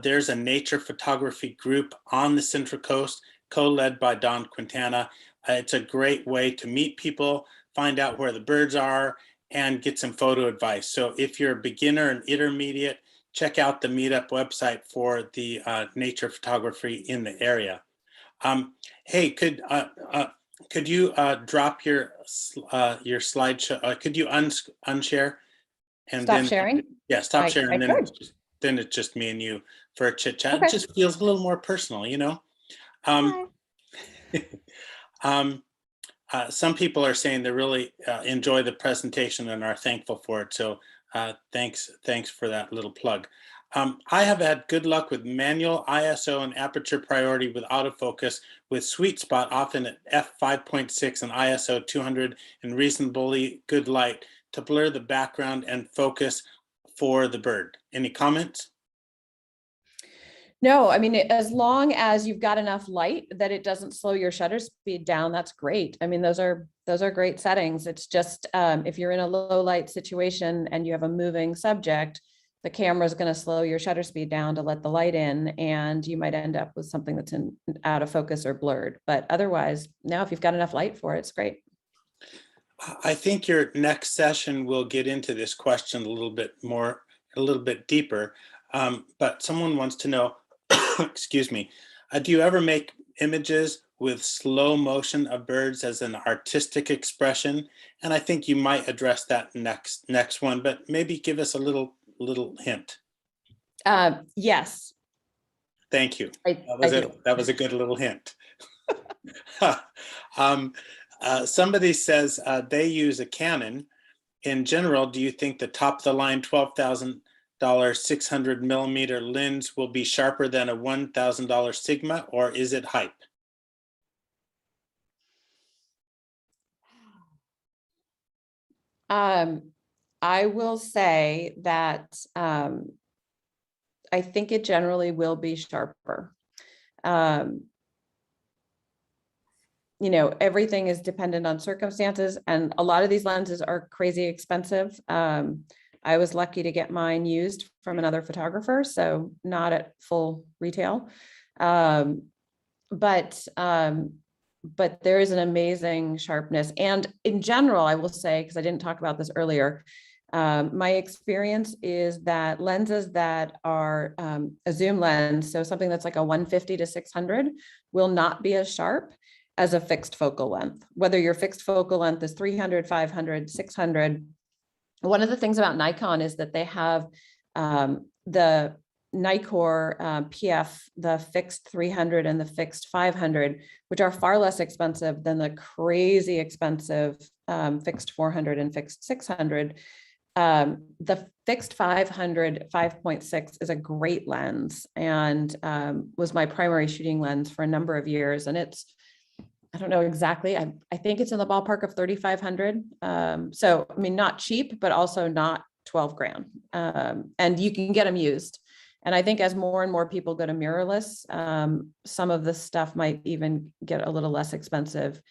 there's a nature photography group on the Central Coast, co-led by Don Quintana. It's a great way to meet people, find out where the birds are, and get some photo advice. So if you're a beginner and intermediate, check out the meetup website for the nature photography in the area. Hey, could you drop your slideshow? Could you unshare? And Stop then, sharing? Yeah, stop sharing. Then it's just me and you for a chit chat. Okay. It just feels a little more personal, you know? Some people are saying they really enjoy the presentation and are thankful for it. So thanks for that little plug. I have had good luck with manual ISO and aperture priority with autofocus, with sweet spot often at f5.6 and ISO 200 and reasonably good light to blur the background and focus for the bird. Any comments? No, I mean, as long as you've got enough light that it doesn't slow your shutter speed down, that's great. I mean, those are great settings. It's just if you're in a low light situation and you have a moving subject, the camera is going to slow your shutter speed down to let the light in, and you might end up with something that's out of focus or blurred. But otherwise, now if you've got enough light for it, it's great. I think your next session will get into this question a little bit more, a little bit deeper. But someone wants to know, excuse me, do you ever make images with slow motion of birds as an artistic expression? And I think you might address that next one, but maybe give us a little hint. Yes. Thank you. I do. That was a good little hint. Somebody says they use a Canon. In general, do you think the top of the line $12,000 600 millimeter lens will be sharper than a $1,000 Sigma, or is it hype? I will say that I think it generally will be sharper. You know, everything is dependent on circumstances, and a lot of these lenses are crazy expensive. I was lucky to get mine used from another photographer, so not at full retail. But there is an amazing sharpness. And in general, I will say, because I didn't talk about this earlier, my experience is that lenses that are a zoom lens, so something that's like a 150 to 600, will not be as sharp as a fixed focal length, whether your fixed focal length is 300, 500, 600. One of the things about Nikon is that they have the Nikkor PF, the fixed 300 and the fixed 500, which are far less expensive than the crazy expensive fixed 400 and fixed 600. The fixed 500 5.6 is a great lens, and was my primary shooting lens for a number of years. And it's, I don't know exactly, I think it's in the ballpark of 3,500. So, I mean, not cheap, but also not 12 grand. And you can get them used. And I think as more and more people go to mirrorless, some of this stuff might even get a little less expensive.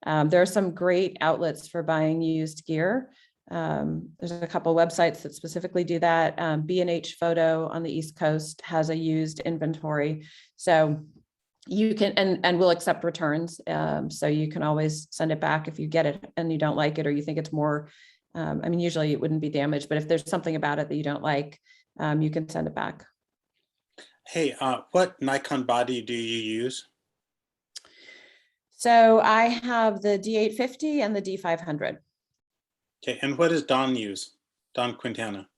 There are some great outlets for buying used gear. There's a couple websites that specifically do that. B&H Photo on the East Coast has a used inventory. So you can, and we'll accept returns. So you can always send it back if you get it and you don't like it, or you think it's more, I mean, usually it wouldn't be damaged, but if there's something about it that you don't like, you can send it back. Hey, what Nikon body do you use? So I have the D850 and the D500. Okay, and what does Don use? Don Quintana?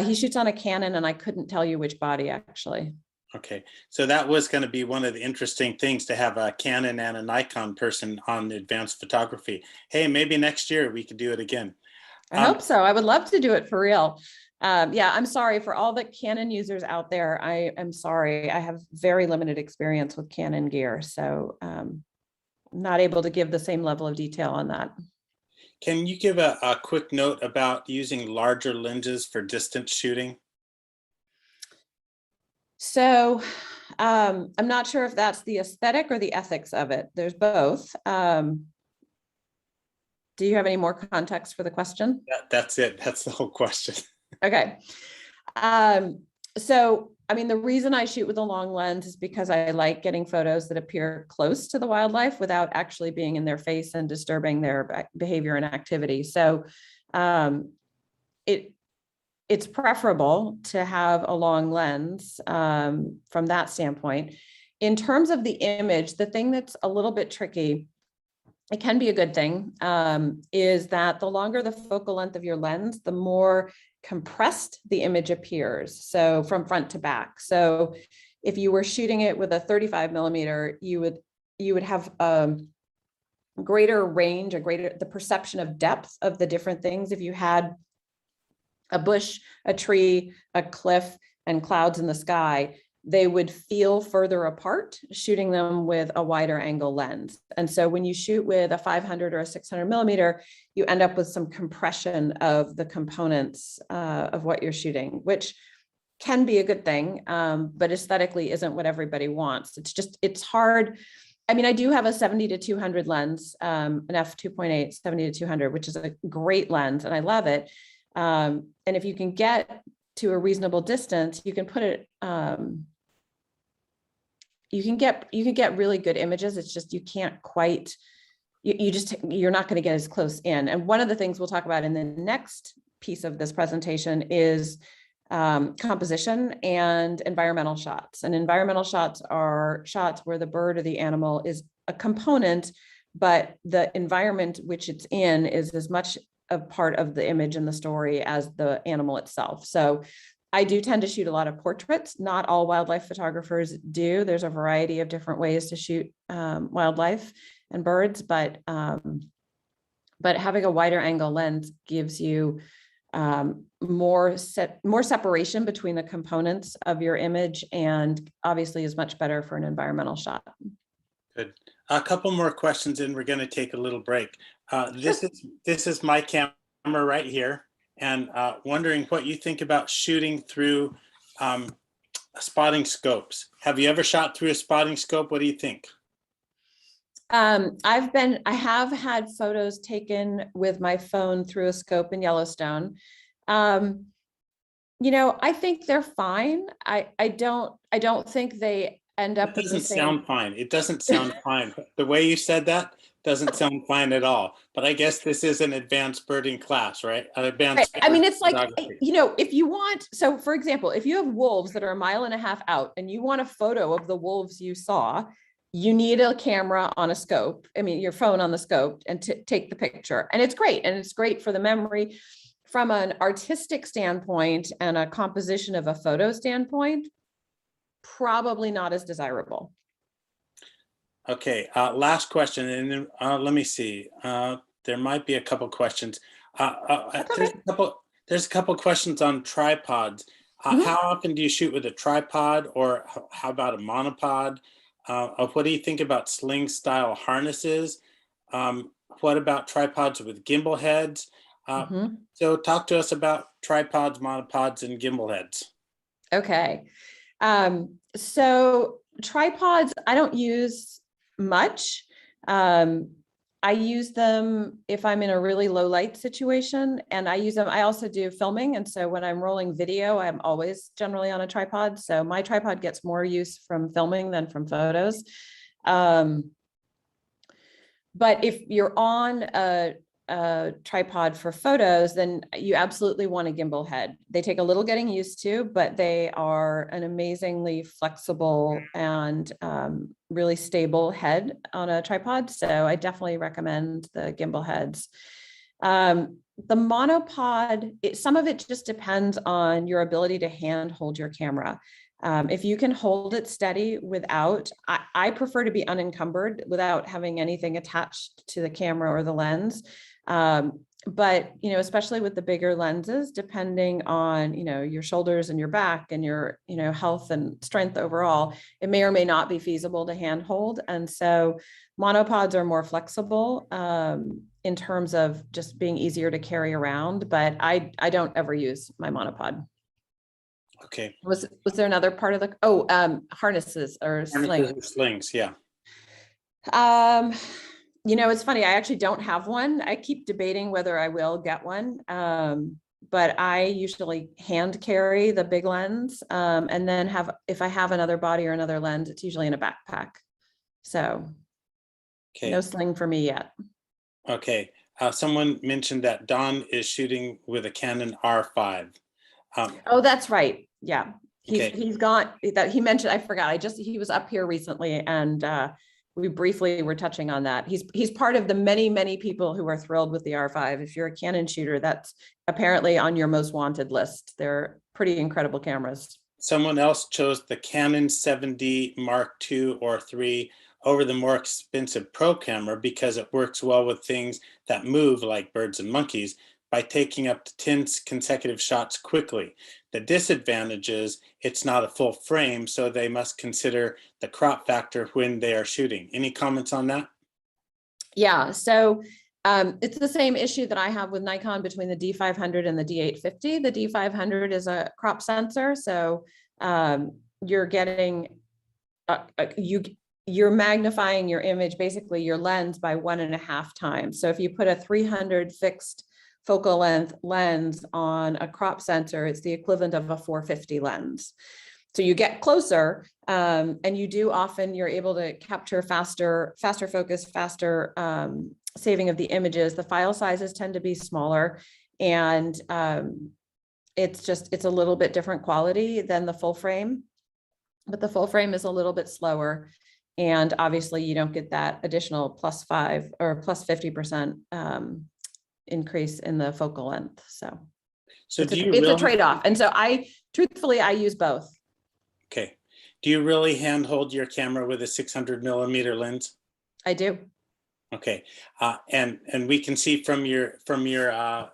He shoots on a Canon, and I couldn't tell you which body actually. Okay, so that was going to be one of the interesting things, to have a Canon and a Nikon person on advanced photography. Hey, maybe next year we could do it again. I hope so. I would love to do it for real. Yeah, I'm sorry for all the Canon users out there. I am sorry. I have very limited experience with Canon gear, so not able to give the same level of detail on that. Can you give a quick note about using larger lenses for distance shooting? So I'm not sure if that's the aesthetic or the ethics of it. There's both. Do you have any more context for the question? That's it. That's the whole question. Okay. So, I mean, the reason I shoot with a long lens is because I like getting photos that appear close to the wildlife without actually being in their face and disturbing their behavior and activity. So it's preferable to have a long lens from that standpoint. In terms of the image, the thing that's a little bit tricky, it can be a good thing, is that the longer the focal length of your lens, the more compressed the image appears. So from front to back. So if you were shooting it with a 35 millimeter, you would have greater range, the perception of depth of the different things. If you had a bush, a tree, a cliff, and clouds in the sky, they would feel further apart shooting them with a wider angle lens. And so when you shoot with a 500 or a 600 millimeter, you end up with some compression of the components of what you're shooting, which can be a good thing, but aesthetically isn't what everybody wants. It's hard. I mean, I do have a 70 to 200 lens, an f2.8 70 to 200, which is a great lens, and I love it. And if you can get to a reasonable distance, you can put it, you can get really good images. It's just, you can't quite, you're not going to get as close in. And one of the things we'll talk about in the next piece of this presentation is composition and environmental shots. And environmental shots are shots where the bird or the animal is a component, but the environment which it's in is as much a part of the image and the story as the animal itself. So I do tend to shoot a lot of portraits. Not all wildlife photographers do. There's a variety of different ways to shoot wildlife and birds, but having a wider angle lens gives you more separation between the components of your image, and obviously is much better for an environmental shot. Good. A couple more questions and we're going to take a little break. This is my camera right here, and wondering what you think about shooting through spotting scopes. Have you ever shot through a spotting scope? What do you think? I have had photos taken with my phone through a scope in Yellowstone. You know, I think they're fine. I don't think they end up. It doesn't sound fine. It doesn't sound fine. The way you said that doesn't sound fine at all. But I guess this is an advanced birding class, right? An advanced. Right. I mean, it's like, you know, if you want, so for example, if you have wolves that are a mile and a half out and you want a photo of the wolves you saw, you need a camera on a scope. I mean, your phone on the scope, and to take the picture. And it's great. And it's great for the memory. From an artistic standpoint and a composition of a photo standpoint, probably not as desirable. Okay, last question, and then let me see. There might be a couple questions. There's a couple questions on tripods. How often do you shoot with a tripod, or how about a monopod? What do you think about sling style harnesses? What about tripods with gimbal heads? So talk to us about tripods, monopods, and gimbal heads. Okay. So tripods, I don't use much. I use them if I'm in a really low light situation, and I use them. I also do filming. And so when I'm rolling video, I'm always generally on a tripod. So my tripod gets more use from filming than from photos. But if you're on a tripod for photos, then you absolutely want a gimbal head. They take a little getting used to, but they are an amazingly flexible and really stable head on a tripod. So I definitely recommend the gimbal heads. The monopod, some of it just depends on your ability to hand hold your camera. If you can hold it steady without, I prefer to be unencumbered without having anything attached to the camera or the lens. But, you know, especially with the bigger lenses, depending on, you know, your shoulders and your back and your, you know, health and strength overall, it may or may not be feasible to hand hold. And so monopods are more flexible in terms of just being easier to carry around, but I don't ever use my monopod. Okay. Was there another part of the, harnesses or slings? Slings, yeah. You know, it's funny, I actually don't have one. I keep debating whether I will get one. But I usually hand carry the big lens, and then if I have another body or another lens, it's usually in a backpack. So okay. No sling for me yet. Okay. Someone mentioned that Don is shooting with a Canon R5. Oh, that's right. Yeah. He's gone. That he mentioned, I forgot. He was up here recently, and we briefly were touching on that. He's part of the many people who are thrilled with the R5. If you're a Canon shooter, that's apparently on your most wanted list. They're pretty incredible cameras. Someone else chose the Canon 7D Mark II or III. over the more expensive Pro camera because it works well with things that move like birds and monkeys by taking up to 10 consecutive shots quickly. The disadvantage is it's not a full frame, so they must consider the crop factor when they are shooting. Any comments on that? Yeah, so it's the same issue that I have with Nikon between the D500 and the D850. The D500 is a crop sensor, so you're getting you're magnifying your image, basically your lens, by 1.5 times. So if you put a 300 fixed focal length lens on a crop sensor, it's the equivalent of a 450 lens. So you get closer, and you do often, you're able to capture faster focus, faster saving of the images. The file sizes tend to be smaller, and it's a little bit different quality than the full frame, but the full frame is a little bit slower. And obviously you don't get that additional +5 or +50% increase in the focal length. So it's a trade-off. And so truthfully, I use both. Okay. Do you really handhold your camera with a 600mm lens? I do. Okay. And we can see from your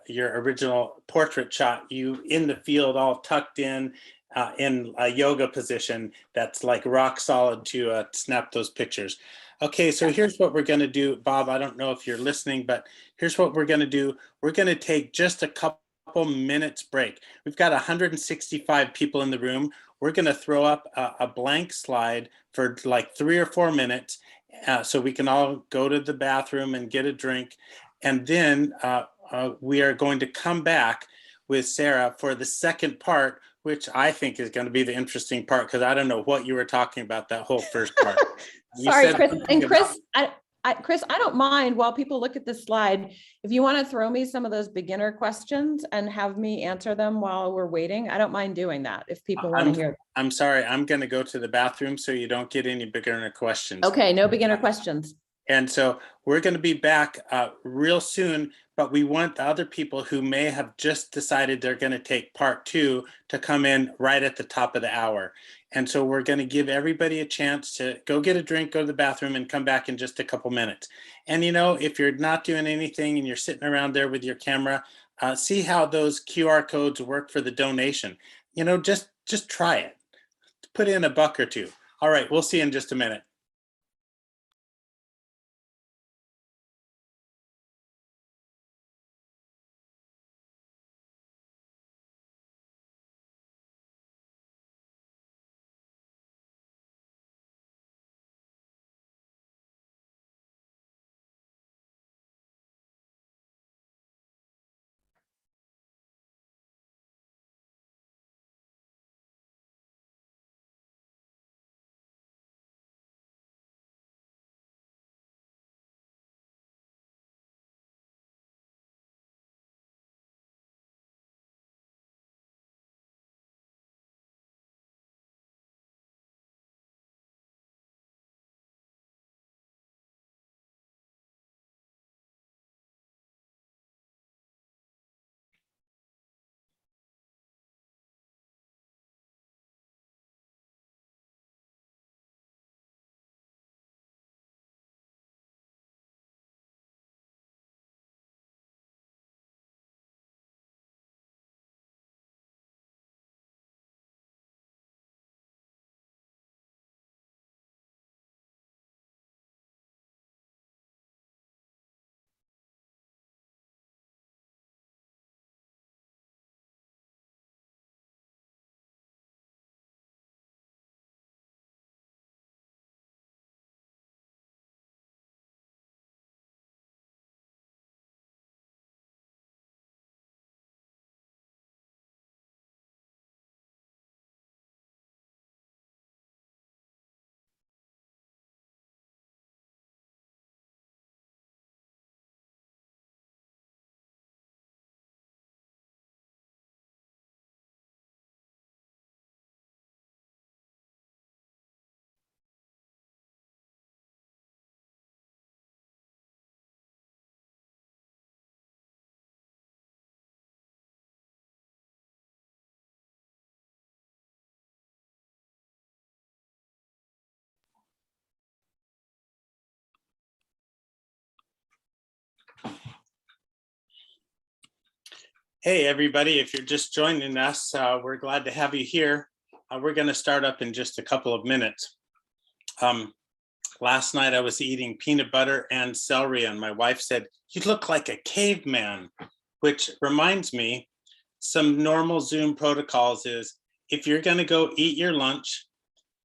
original portrait shot, you in the field, all tucked in a yoga position that's like rock solid to snap those pictures. Okay, so here's what we're going to do, Bob. I don't know if you're listening, but here's what we're going to do. We're going to take just a couple minutes break. We've got 165 people in the room. We're going to throw up a blank slide for like 3 or 4 minutes, so we can all go to the bathroom and get a drink. And then we are going to come back with Sarah for the second part, which I think is going to be the interesting part, because I don't know what you were talking about that whole first part. Sorry, Chris. And Chris, I don't mind, while people look at this slide, if you want to throw me some of those beginner questions and have me answer them while we're waiting, I don't mind doing that if people want to hear. I'm sorry, I'm going to go to the bathroom so you don't get any beginner questions. Okay, no beginner questions. And so we're going to be back real soon, but we want the other people who may have just decided they're going to take part 2 to come in right at the top of the hour. And so we're going to give everybody a chance to go get a drink, go to the bathroom, and come back in just a couple minutes. And if you're not doing anything and you're sitting around there with your camera, see how those QR codes work for the donation. Just try it. Put in $1 or $2. All right, we'll see you in just a minute. Hey, everybody, if you're just joining us, we're glad to have you here. We're going to start up in just a couple of minutes. Last night I was eating peanut butter and celery, and my wife said, "You look like a caveman," which reminds me, some normal Zoom protocols is if you're going to go eat your lunch,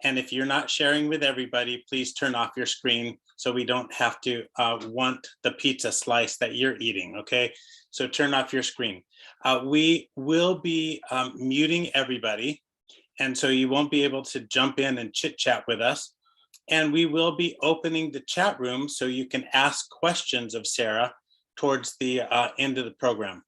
and if you're not sharing with everybody, please turn off your screen so we don't have to want the pizza slice that you're eating, okay? So turn off your screen. We will be muting everybody, and so you won't be able to jump in and chit chat with us. And we will be opening the chat room so you can ask questions of Sarah towards the end of the program.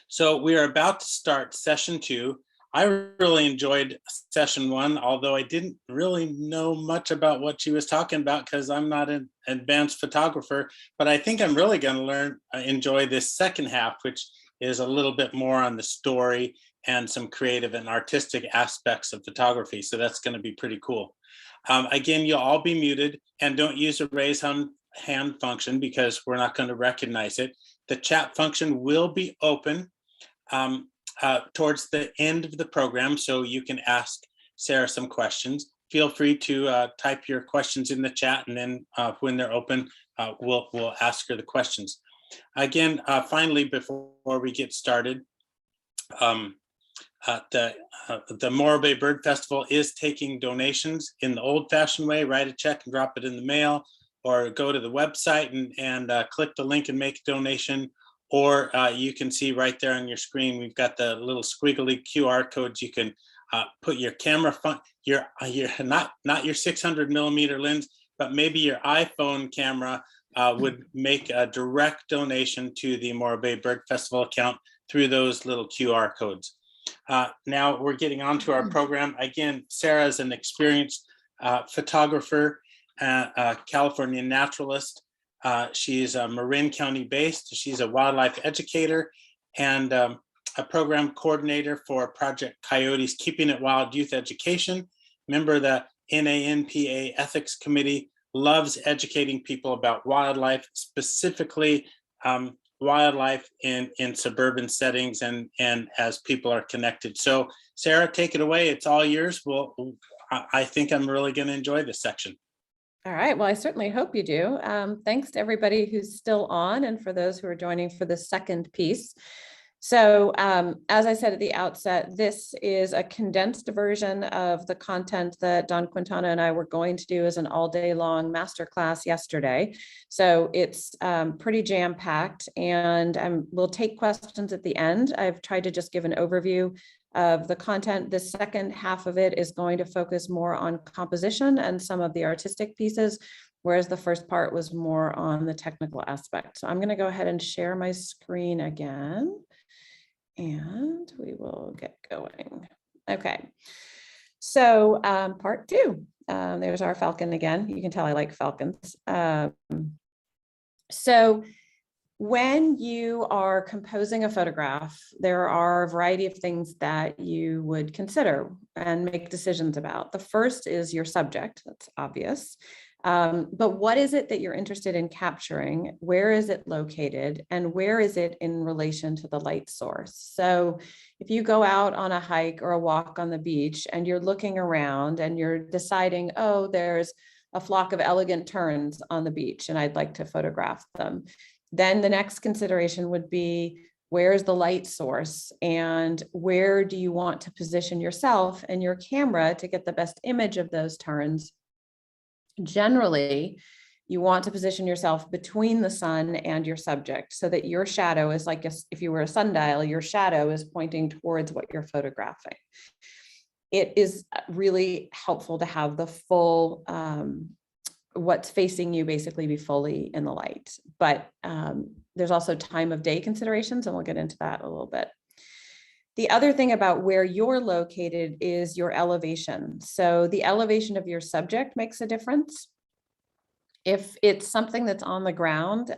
So we are about to start session 2. I really enjoyed session 1, although I didn't really know much about what she was talking about because I'm not an advanced photographer, but I think I'm really going to enjoy this second half, which is a little bit more on the story and some creative and artistic aspects of photography. So that's going to be pretty cool. Again, you'll all be muted, and don't use a raise hand function because we're not going to recognize it. The chat function will be open towards the end of the program, so you can ask Sarah some questions. Feel free to type your questions in the chat, and then when they're open, we'll ask her the questions. Again, finally, before we get started, the Morro Bay Bird Festival is taking donations in the old-fashioned way. Write a check and drop it in the mail, or go to the website and click the link and make a donation. Or you can see right there on your screen, we've got the little squiggly QR codes. You can put your camera, your not your 600 millimeter lens, but maybe your iPhone camera would make a direct donation to the Morro Bay Bird Festival account through those little QR codes. Now we're getting on to our program. Again, Sarah is an experienced photographer, California naturalist. She's Marin County based. She's a wildlife educator and a program coordinator for Project Coyote's Keeping It Wild Youth Education. Member of the NANPA Ethics Committee, loves educating people about wildlife, specifically wildlife in suburban settings and as people are connected. So Sarah, take it away. It's all yours. Well, I think I'm really going to enjoy this section. All right, well, I certainly hope you do. Thanks to everybody who's still on and for those who are joining for the second piece. So as I said at the outset, this is a condensed version of the content that Don Quintana and I were going to do as an all-day long masterclass yesterday. So it's pretty jam-packed, and we'll take questions at the end. I've tried to just give an overview of the content. The second half of it is going to focus more on composition and some of the artistic pieces, whereas the first part was more on the technical aspect. So I'm going to go ahead and share my screen again, and we will get going. Okay, so part 2. There's our falcon again. You can tell I like falcons. So when you are composing a photograph, there are a variety of things that you would consider and make decisions about. The first is your subject. That's obvious. But what is it that you're interested in capturing? Where is it located? And where is it in relation to the light source? So if you go out on a hike or a walk on the beach and you're looking around and you're deciding, oh, there's a flock of elegant terns on the beach and I'd like to photograph them, then the next consideration would be, where is the light source and where do you want to position yourself and your camera to get the best image of those terns? Generally, you want to position yourself between the sun and your subject so that your shadow is like, if you were a sundial, your shadow is pointing towards what you're photographing. It is really helpful to have the full, what's facing you basically be fully in the light. But there's also time of day considerations, and we'll get into that a little bit. The other thing about where you're located is your elevation. So the elevation of your subject makes a difference. If it's something that's on the ground,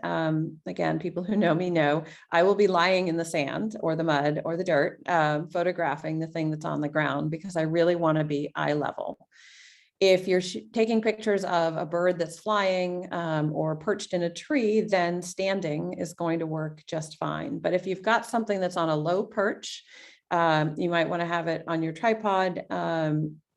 again, people who know me know, I will be lying in the sand or the mud or the dirt, photographing the thing that's on the ground because I really want to be eye level. If you're taking pictures of a bird that's flying or perched in a tree, then standing is going to work just fine. But if you've got something that's on a low perch, you might want to have it on your tripod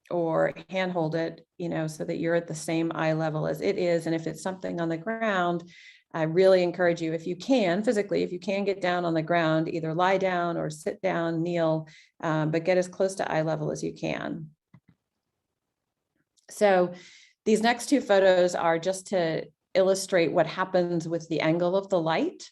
or handhold it, so that you're at the same eye level as it is. And if it's something on the ground, I really encourage you, if you can, physically, if you can get down on the ground, either lie down or sit down, kneel, but get as close to eye level as you can. So these next two photos are just to illustrate what happens with the angle of the light.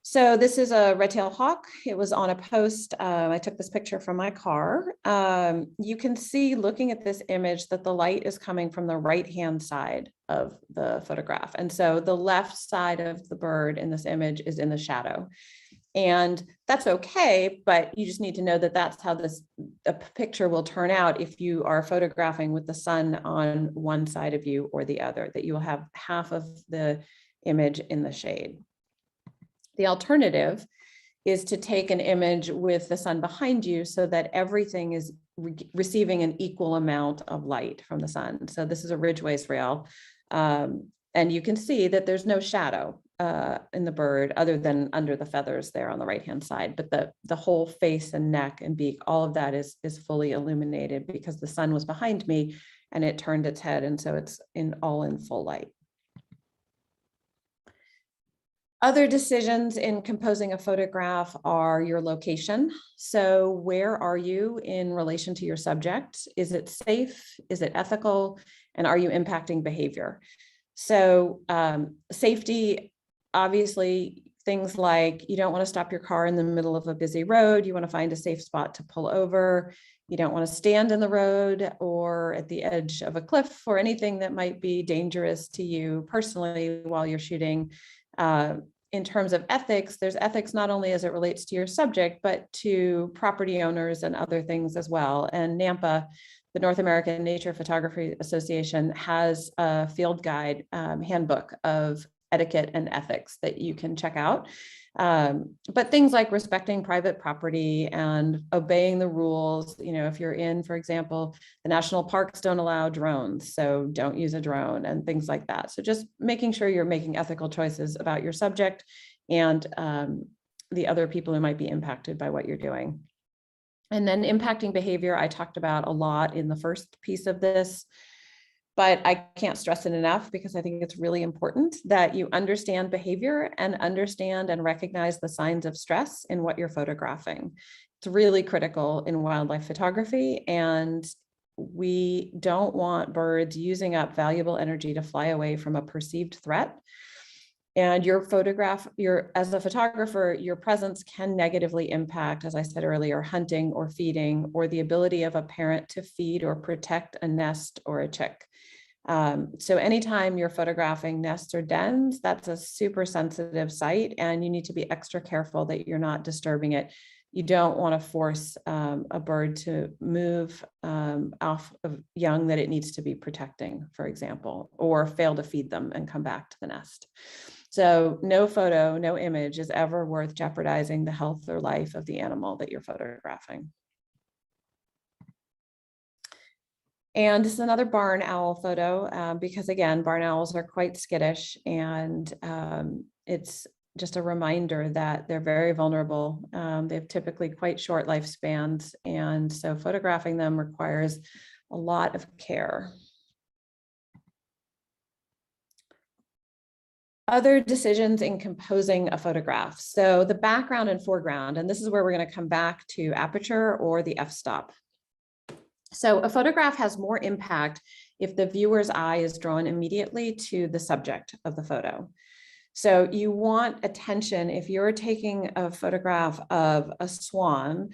So this is a red-tailed hawk. It was on a post. I took this picture from my car. You can see, looking at this image, that the light is coming from the right-hand side of the photograph. And so the left side of the bird in this image is in the shadow. And that's okay, but you just need to know that that's how a picture will turn out if you are photographing with the sun on one side of you or the other, that you will have half of the image in the shade. The alternative is to take an image with the sun behind you so that everything is receiving an equal amount of light from the sun. So this is a ridgeways rail, and you can see that there's no shadow in the bird other than under the feathers there on the right-hand side, but the whole face and neck and beak, all of that is fully illuminated because the sun was behind me and it turned its head, and so it's all in full light. Other decisions in composing a photograph are your location. So where are you in relation to your subject? Is it safe? Is it ethical? And are you impacting behavior? So safety, obviously, things like you don't want to stop your car in the middle of a busy road. You want to find a safe spot to pull over. You don't want to stand in the road or at the edge of a cliff or anything that might be dangerous to you personally while you're shooting. In terms of ethics, there's ethics not only as it relates to your subject, but to property owners and other things as well. And NAMPA, the North American Nature Photography Association, has a field guide handbook of etiquette and ethics that you can check out. But things like respecting private property and obeying the rules, if you're in, for example, the national parks don't allow drones, so don't use a drone and things like that. So just making sure you're making ethical choices about your subject and the other people who might be impacted by what you're doing. And then impacting behavior, I talked about a lot in the first piece of this, but I can't stress it enough because I think it's really important that you understand behavior and understand and recognize the signs of stress in what you're photographing. It's really critical in wildlife photography, and we don't want birds using up valuable energy to fly away from a perceived threat. And as a photographer, your presence can negatively impact, as I said earlier, hunting or feeding, or the ability of a parent to feed or protect a nest or a chick. So anytime you're photographing nests or dens, that's a super sensitive site, and you need to be extra careful that you're not disturbing it. You don't want to force a bird to move off of young that it needs to be protecting, for example, or fail to feed them and come back to the nest. So no photo, no image is ever worth jeopardizing the health or life of the animal that you're photographing. And this is another barn owl photo because, again, barn owls are quite skittish, and it's just a reminder that they're very vulnerable. They have typically quite short lifespans, and so photographing them requires a lot of care. Other decisions in composing a photograph. So the background and foreground, and this is where we're going to come back to aperture or the f-stop. So a photograph has more impact if the viewer's eye is drawn immediately to the subject of the photo. So you want attention. If you're taking a photograph of a swan,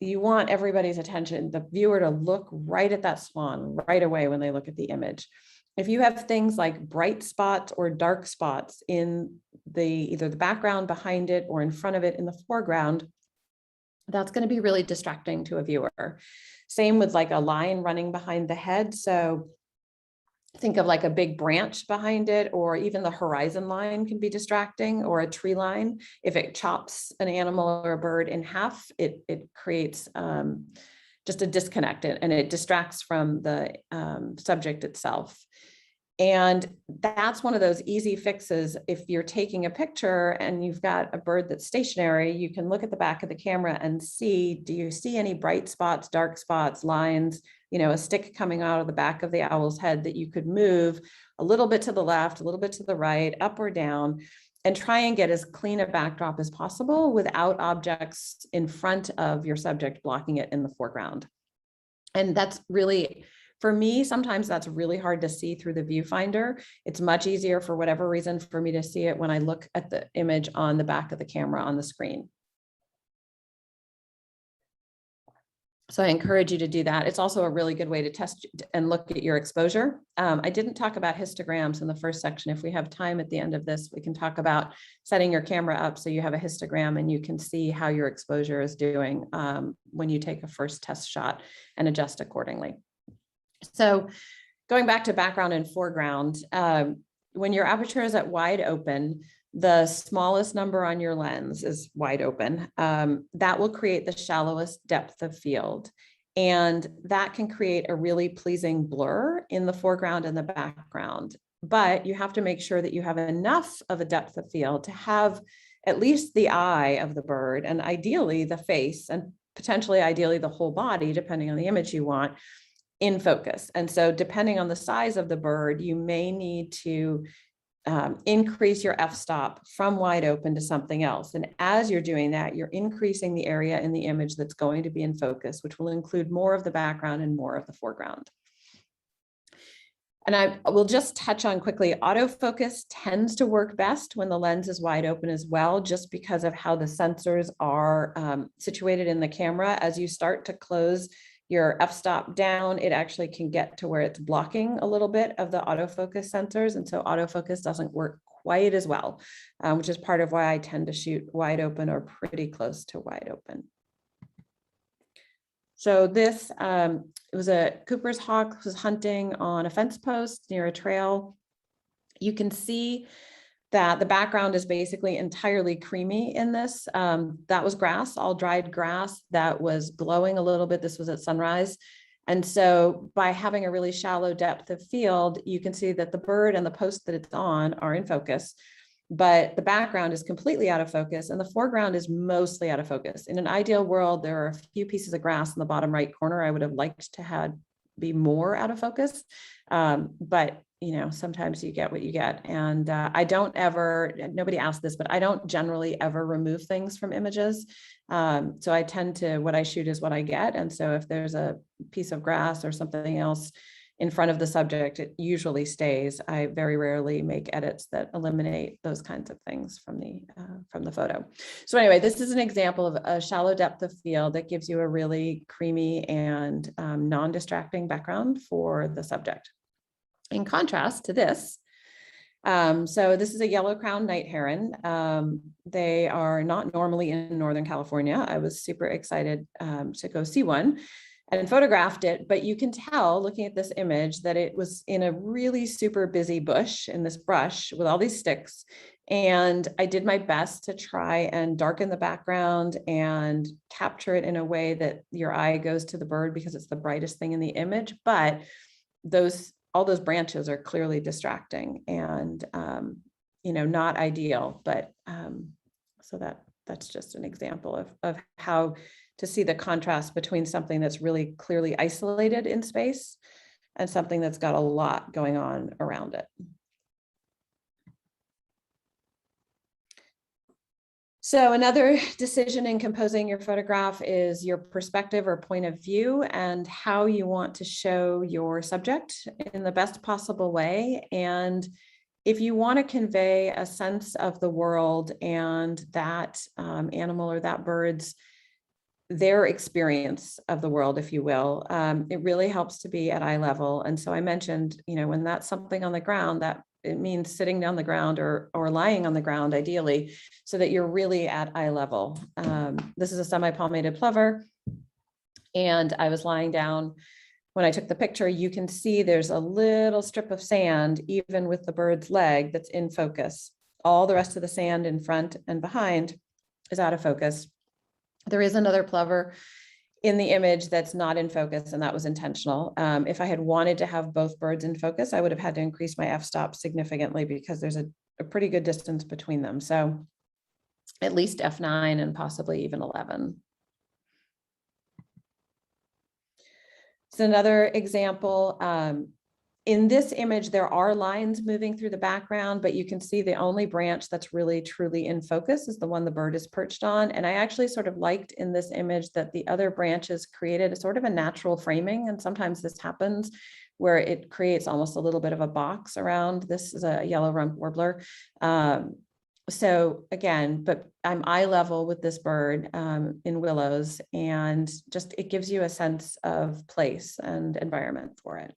you want everybody's attention, the viewer, to look right at that swan right away when they look at the image. If you have things like bright spots or dark spots in either the background behind it or in front of it in the foreground, that's going to be really distracting to a viewer. Same with like a line running behind the head. So think of like a big branch behind it, or even the horizon line can be distracting, or a tree line. If it chops an animal or a bird in half, it creates just a disconnect, and it distracts from the subject itself. And that's one of those easy fixes. If you're taking a picture and you've got a bird that's stationary, you can look at the back of the camera and see, do you see any bright spots, dark spots, lines, a stick coming out of the back of the owl's head that you could move a little bit to the left, a little bit to the right, up or down, and try and get as clean a backdrop as possible without objects in front of your subject blocking it in the foreground. And that's really, for me, sometimes that's really hard to see through the viewfinder. It's much easier for whatever reason for me to see it when I look at the image on the back of the camera on the screen. So I encourage you to do that. It's also a really good way to test and look at your exposure. I didn't talk about histograms in the first section. If we have time at the end of this, we can talk about setting your camera up so you have a histogram and you can see how your exposure is doing when you take a first test shot and adjust accordingly. So going back to background and foreground, when your aperture is at wide open, the smallest number on your lens is wide open. That will create the shallowest depth of field. And that can create a really pleasing blur in the foreground and the background. But you have to make sure that you have enough of a depth of field to have at least the eye of the bird, and ideally the face, and potentially ideally the whole body, depending on the image you want, in focus. And so depending on the size of the bird, you may need to increase your f-stop from wide open to something else. And as you're doing that, you're increasing the area in the image that's going to be in focus, which will include more of the background and more of the foreground. And I will just touch on quickly, autofocus tends to work best when the lens is wide open as well, just because of how the sensors are situated in the camera. As you start to close your f-stop down, it actually can get to where it's blocking a little bit of the autofocus sensors. And so autofocus doesn't work quite as well, which is part of why I tend to shoot wide open or pretty close to wide open. So this, it was a Cooper's hawk was hunting on a fence post near a trail. You can see that the background is basically entirely creamy in this. That was grass, all dried grass that was glowing a little bit. This was at sunrise. And so by having a really shallow depth of field, you can see that the bird and the post that it's on are in focus, but the background is completely out of focus and the foreground is mostly out of focus. In an ideal world, there are a few pieces of grass in the bottom right corner I would have liked to have be more out of focus. But sometimes you get what you get. And I don't ever, nobody asked this, but I don't generally ever remove things from images. So I tend to, what I shoot is what I get. And so if there's a piece of grass or something else in front of the subject, it usually stays. I very rarely make edits that eliminate those kinds of things from the photo. So anyway, this is an example of a shallow depth of field that gives you a really creamy and non-distracting background for the subject. In contrast to this, so this is a yellow-crowned night heron. They are not normally in Northern California. I was super excited to go see one and photographed it, but you can tell looking at this image that it was in a really super busy bush, in this brush with all these sticks. And I did my best to try and darken the background and capture it in a way that your eye goes to the bird because it's the brightest thing in the image. But all those branches are clearly distracting and, not ideal, but so that's just an example of how to see the contrast between something that's really clearly isolated in space and something that's got a lot going on around it. So another decision in composing your photograph is your perspective or point of view and how you want to show your subject in the best possible way. And if you want to convey a sense of the world and that animal or that bird's, their experience of the world, if you will, it really helps to be at eye level. And so I mentioned, when that's something on the ground, that it means sitting down the ground or lying on the ground, ideally, so that you're really at eye level. This is a semi-palmated plover, and I was lying down when I took the picture. You can see there's a little strip of sand, even with the bird's leg, that's in focus. All the rest of the sand in front and behind is out of focus. There is another plover in the image that's not in focus, and that was intentional. If I had wanted to have both birds in focus, I would have had to increase my f-stop significantly because there's a pretty good distance between them. So at least f9 and possibly even 11. So another example, in this image, there are lines moving through the background, but you can see the only branch that's really truly in focus is the one the bird is perched on. And I actually sort of liked in this image that the other branches created a sort of a natural framing. And sometimes this happens where it creates almost a little bit of a box around. This is a yellow rump warbler. So again, but I'm eye level with this bird in willows, and just it gives you a sense of place and environment for it.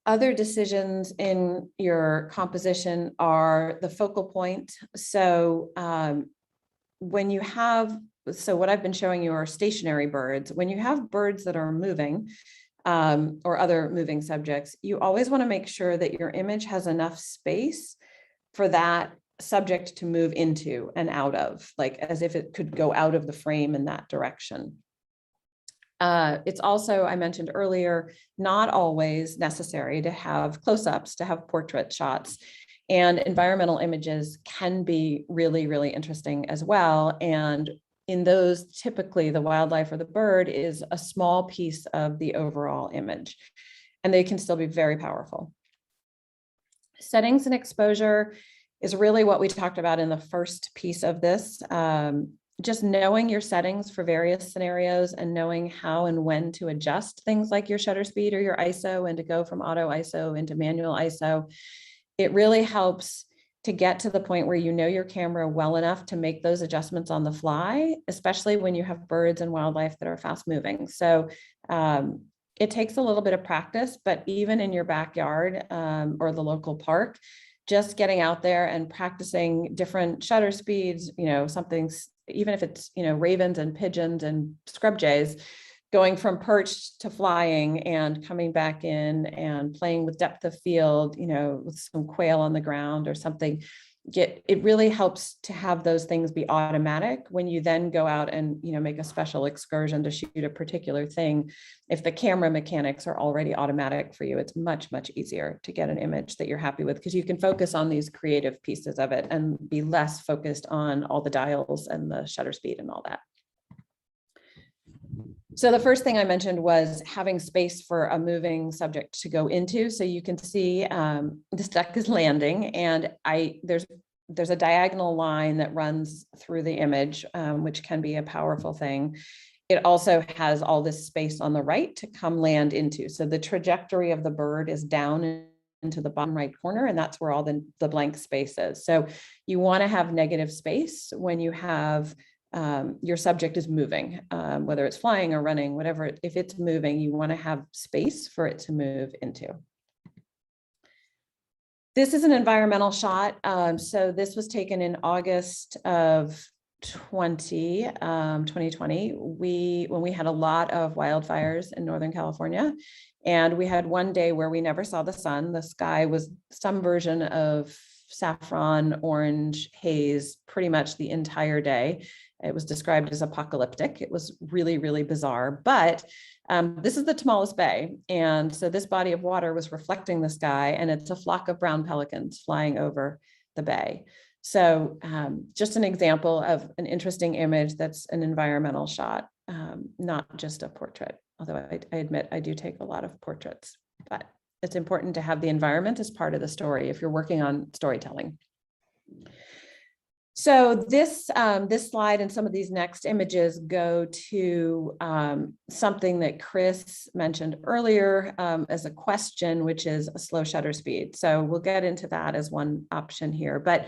Other decisions in your composition are the focal point. So when you have, so what I've been showing you are stationary birds. When you have birds that are moving, or other moving subjects, you always want to make sure that your image has enough space for that subject to move into and out of, like as if it could go out of the frame in that direction. It's also, I mentioned earlier, not always necessary to have close-ups, to have portrait shots. And environmental images can be really, really interesting as well. And in those, typically the wildlife or the bird is a small piece of the overall image, and they can still be very powerful. Settings and exposure is really what we talked about in the first piece of this. Just knowing your settings for various scenarios and knowing how and when to adjust things like your shutter speed or your ISO, and to go from auto ISO into manual ISO. It really helps to get to the point where you know your camera well enough to make those adjustments on the fly, especially when you have birds and wildlife that are fast moving. So it takes a little bit of practice, but even in your backyard or the local park, just getting out there and practicing different shutter speeds, you know, something's, even if it's, you know, ravens and pigeons and scrub jays, going from perched to flying and coming back in and playing with depth of field, you know, with some quail on the ground or something. It really helps to have those things be automatic when you then go out and, you know, make a special excursion to shoot a particular thing. If the camera mechanics are already automatic for you, it's much, much easier to get an image that you're happy with, because you can focus on these creative pieces of it and be less focused on all the dials and the shutter speed and all that. So the first thing I mentioned was having space for a moving subject to go into. So you can see this duck is landing, and there's a diagonal line that runs through the image, which can be a powerful thing. It also has all this space on the right to come land into. So the trajectory of the bird is down into the bottom right corner, and that's where all the blank space is. So you want to have negative space when you have your subject is moving, whether it's flying or running, whatever. If it's moving, you want to have space for it to move into. This is an environmental shot. So this was taken in August of 2020. When we had a lot of wildfires in Northern California, and we had one day where we never saw the sun. The sky was some version of saffron, orange, haze, pretty much the entire day. It was described as apocalyptic. It was really, really bizarre, but this is the Tamales Bay. And so this body of water was reflecting the sky, and it's a flock of brown pelicans flying over the bay. So just an example of an interesting image that's an environmental shot, not just a portrait. Although I admit I do take a lot of portraits, but it's important to have the environment as part of the story if you're working on storytelling. So this slide and some of these next images go to something that Chris mentioned earlier as a question, which is a slow shutter speed. So we'll get into that as one option here. But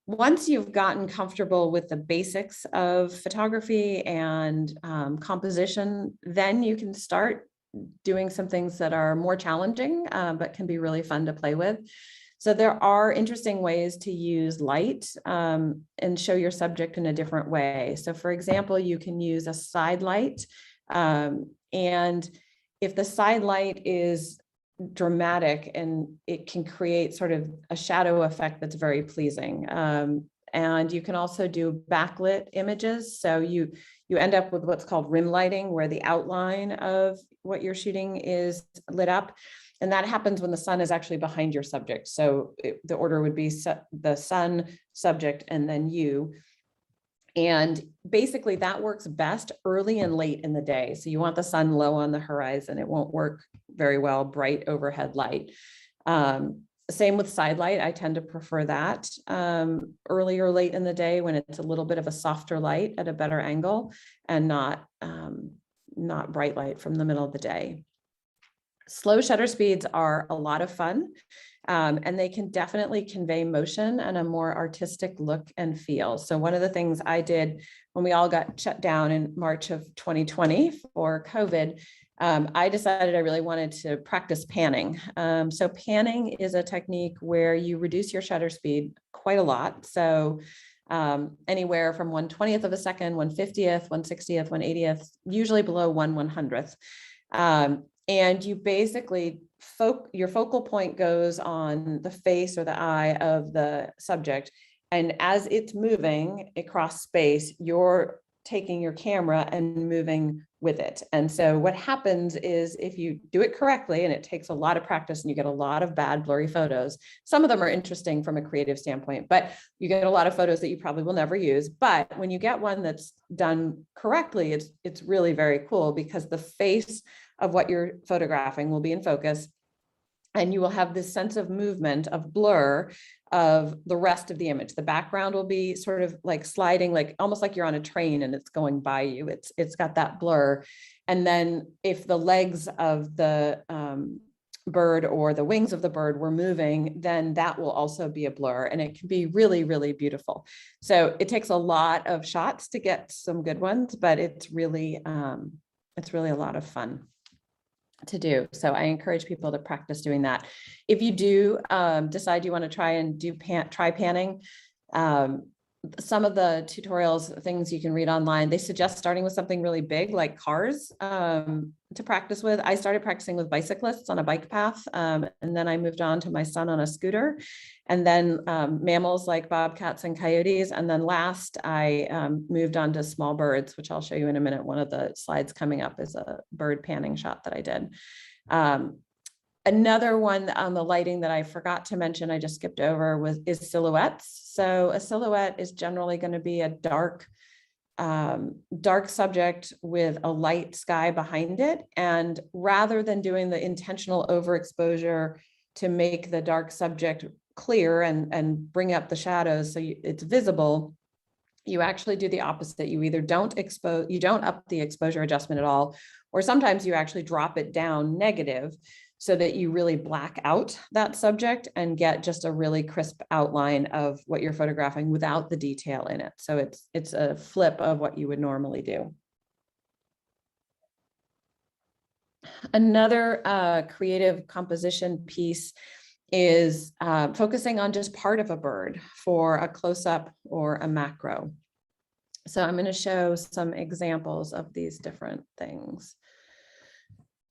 once you've gotten comfortable with the basics of photography and composition, then you can start doing some things that are more challenging, but can be really fun to play with. So there are interesting ways to use light and show your subject in a different way. So for example, you can use a side light. And if the side light is dramatic, and it can create sort of a shadow effect that's very pleasing. And you can also do backlit images. So you end up with what's called rim lighting, where the outline of what you're shooting is lit up. And that happens when the sun is actually behind your subject. So the order would be the sun, subject, and then you. And basically that works best early and late in the day. So you want the sun low on the horizon. It won't work very well, bright overhead light. Same with side light. I tend to prefer that early or late in the day when it's a little bit of a softer light at a better angle, and not bright light from the middle of the day. Slow shutter speeds are a lot of fun, and they can definitely convey motion and a more artistic look and feel. So one of the things I did when we all got shut down in March of 2020 for COVID, I decided I really wanted to practice panning. So panning is a technique where you reduce your shutter speed quite a lot. So anywhere from 1/20th of a second, 1/50th, 1/60th, 1/80th, usually below 1/100th. And you basically, your focal point goes on the face or the eye of the subject. And as it's moving across space, you're taking your camera and moving with it. And so what happens is, if you do it correctly, and it takes a lot of practice and you get a lot of bad blurry photos, some of them are interesting from a creative standpoint, but you get a lot of photos that you probably will never use. But when you get one that's done correctly, it's really very cool, because the face of what you're photographing will be in focus, and you will have this sense of movement, of blur of the rest of the image. The background will be sort of like sliding, like almost like you're on a train and it's going by you. It's got that blur. And then if the legs of the bird or the wings of the bird were moving, then that will also be a blur, and it can be really, really beautiful. So it takes a lot of shots to get some good ones, but it's really a lot of fun to do. So I encourage people to practice doing that. If you do decide you want to try and try panning, some of the tutorials, things you can read online, they suggest starting with something really big like cars to practice with. I started practicing with bicyclists on a bike path, and then I moved on to my son on a scooter, and then mammals like bobcats and coyotes. And then last I moved on to small birds, which I'll show you in a minute. One of the slides coming up is a bird panning shot that I did. Another one on the lighting that I forgot to mention, I just skipped over, is silhouettes. So a silhouette is generally going to be a dark subject with a light sky behind it. And rather than doing the intentional overexposure to make the dark subject clear and bring up the shadows so it's visible, you actually do the opposite. You either don't up the exposure adjustment at all, or sometimes you actually drop it down negative, so that you really black out that subject and get just a really crisp outline of what you're photographing without the detail in it. So it's a flip of what you would normally do. Another creative composition piece is focusing on just part of a bird for a close-up or a macro. So I'm going to show some examples of these different things.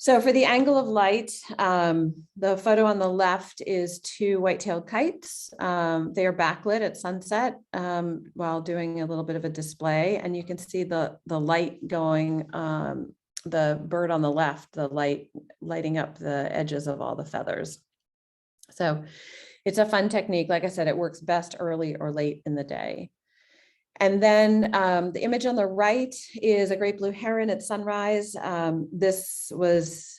So for the angle of light, the photo on the left is 2 white-tailed kites. They are backlit at sunset while doing a little bit of a display. And you can see the light going, the bird on the left, the light lighting up the edges of all the feathers. So it's a fun technique. Like I said, it works best early or late in the day. And then the image on the right is a great blue heron at sunrise. This was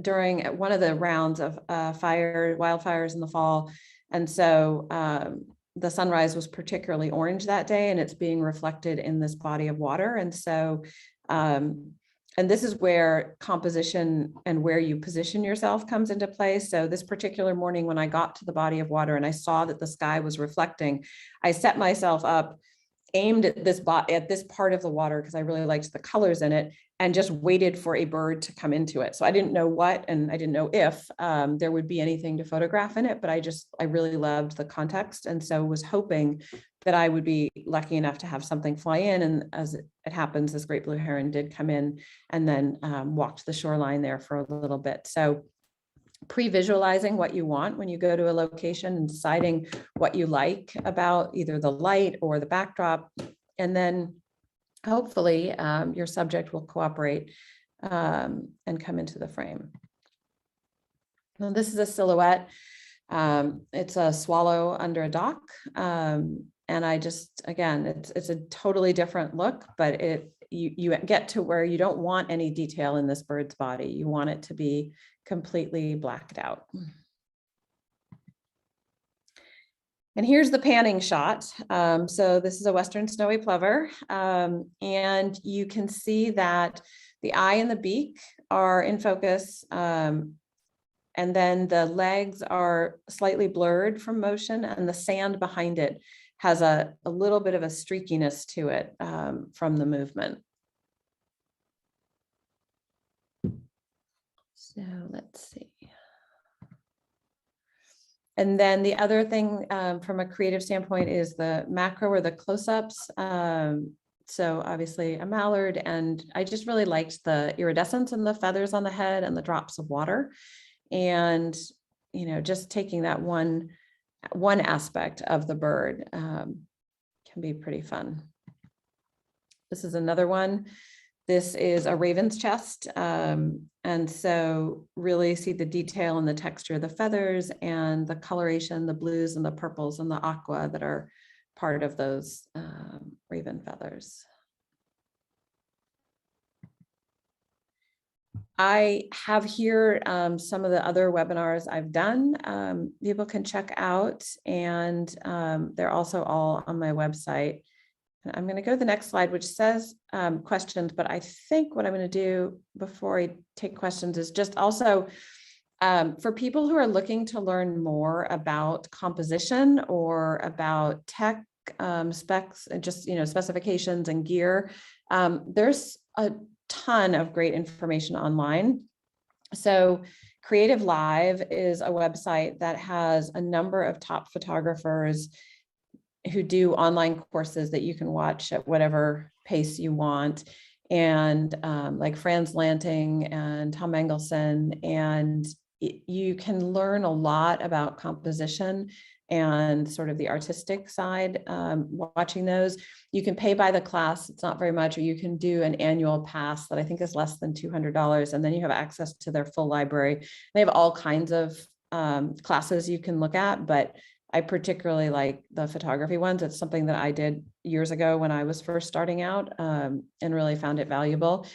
during one of the rounds of wildfires in the fall. And so the sunrise was particularly orange that day, and it's being reflected in this body of water. And so, and this is where composition and where you position yourself comes into play. So this particular morning when I got to the body of water and I saw that the sky was reflecting, I set myself up, aimed at this part of the water because I really liked the colors in it, and just waited for a bird to come into it. So I didn't know what, and I didn't know if there would be anything to photograph in it, but I really loved the context. And so was hoping that I would be lucky enough to have something fly in. And as it happens, this great blue heron did come in and then walked the shoreline there for a little bit. So pre-visualizing what you want when you go to a location and deciding what you like about either the light or the backdrop. And then hopefully your subject will cooperate and come into the frame. Now, this is a silhouette. It's a swallow under a dock. And I just, again, it's a totally different look, but you get to where you don't want any detail in this bird's body. You want it to be completely blacked out. And here's the panning shot. So this is a Western snowy plover. And you can see that the eye and the beak are in focus. And then the legs are slightly blurred from motion, and the sand behind it has a little bit of a streakiness to it from the movement. So let's see. And then the other thing from a creative standpoint is the macro or the close-ups. So obviously a mallard, and I just really liked the iridescence and the feathers on the head and the drops of water. And, you know, just taking that one aspect of the bird can be pretty fun. This is another one. This is a raven's chest. And so really see the detail and the texture of the feathers and the coloration, the blues and the purples and the aqua that are part of those raven feathers. I have here some of the other webinars I've done. People can check out, and they're also all on my website. And I'm going to go to the next slide, which says questions, but I think what I'm going to do before I take questions is just also for people who are looking to learn more about composition or about tech specs and just, you know, specifications and gear. There's a ton of great information online. So Creative Live is a website that has a number of top photographers who do online courses that you can watch at whatever pace you want. And like Franz Lanting and Tom Engelson, and you can learn a lot about composition and sort of the artistic side watching those. You can pay by the class, it's not very much, or you can do an annual pass that I think is less than $200, and then you have access to their full library. They have all kinds of classes you can look at, but I particularly like the photography ones. It's something that I did years ago when I was first starting out and really found it valuable.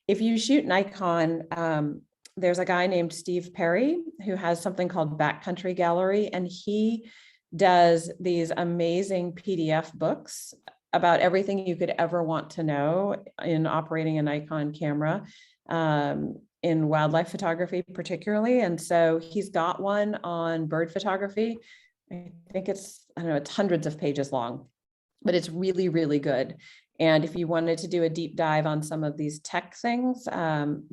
If you shoot Nikon, there's a guy named Steve Perry who has something called Backcountry Gallery, and he does these amazing PDF books about everything you could ever want to know in operating a Nikon camera, in wildlife photography particularly. And so he's got one on bird photography. I think it's, I don't know, it's hundreds of pages long, but it's really, really good. And if you wanted to do a deep dive on some of these tech things,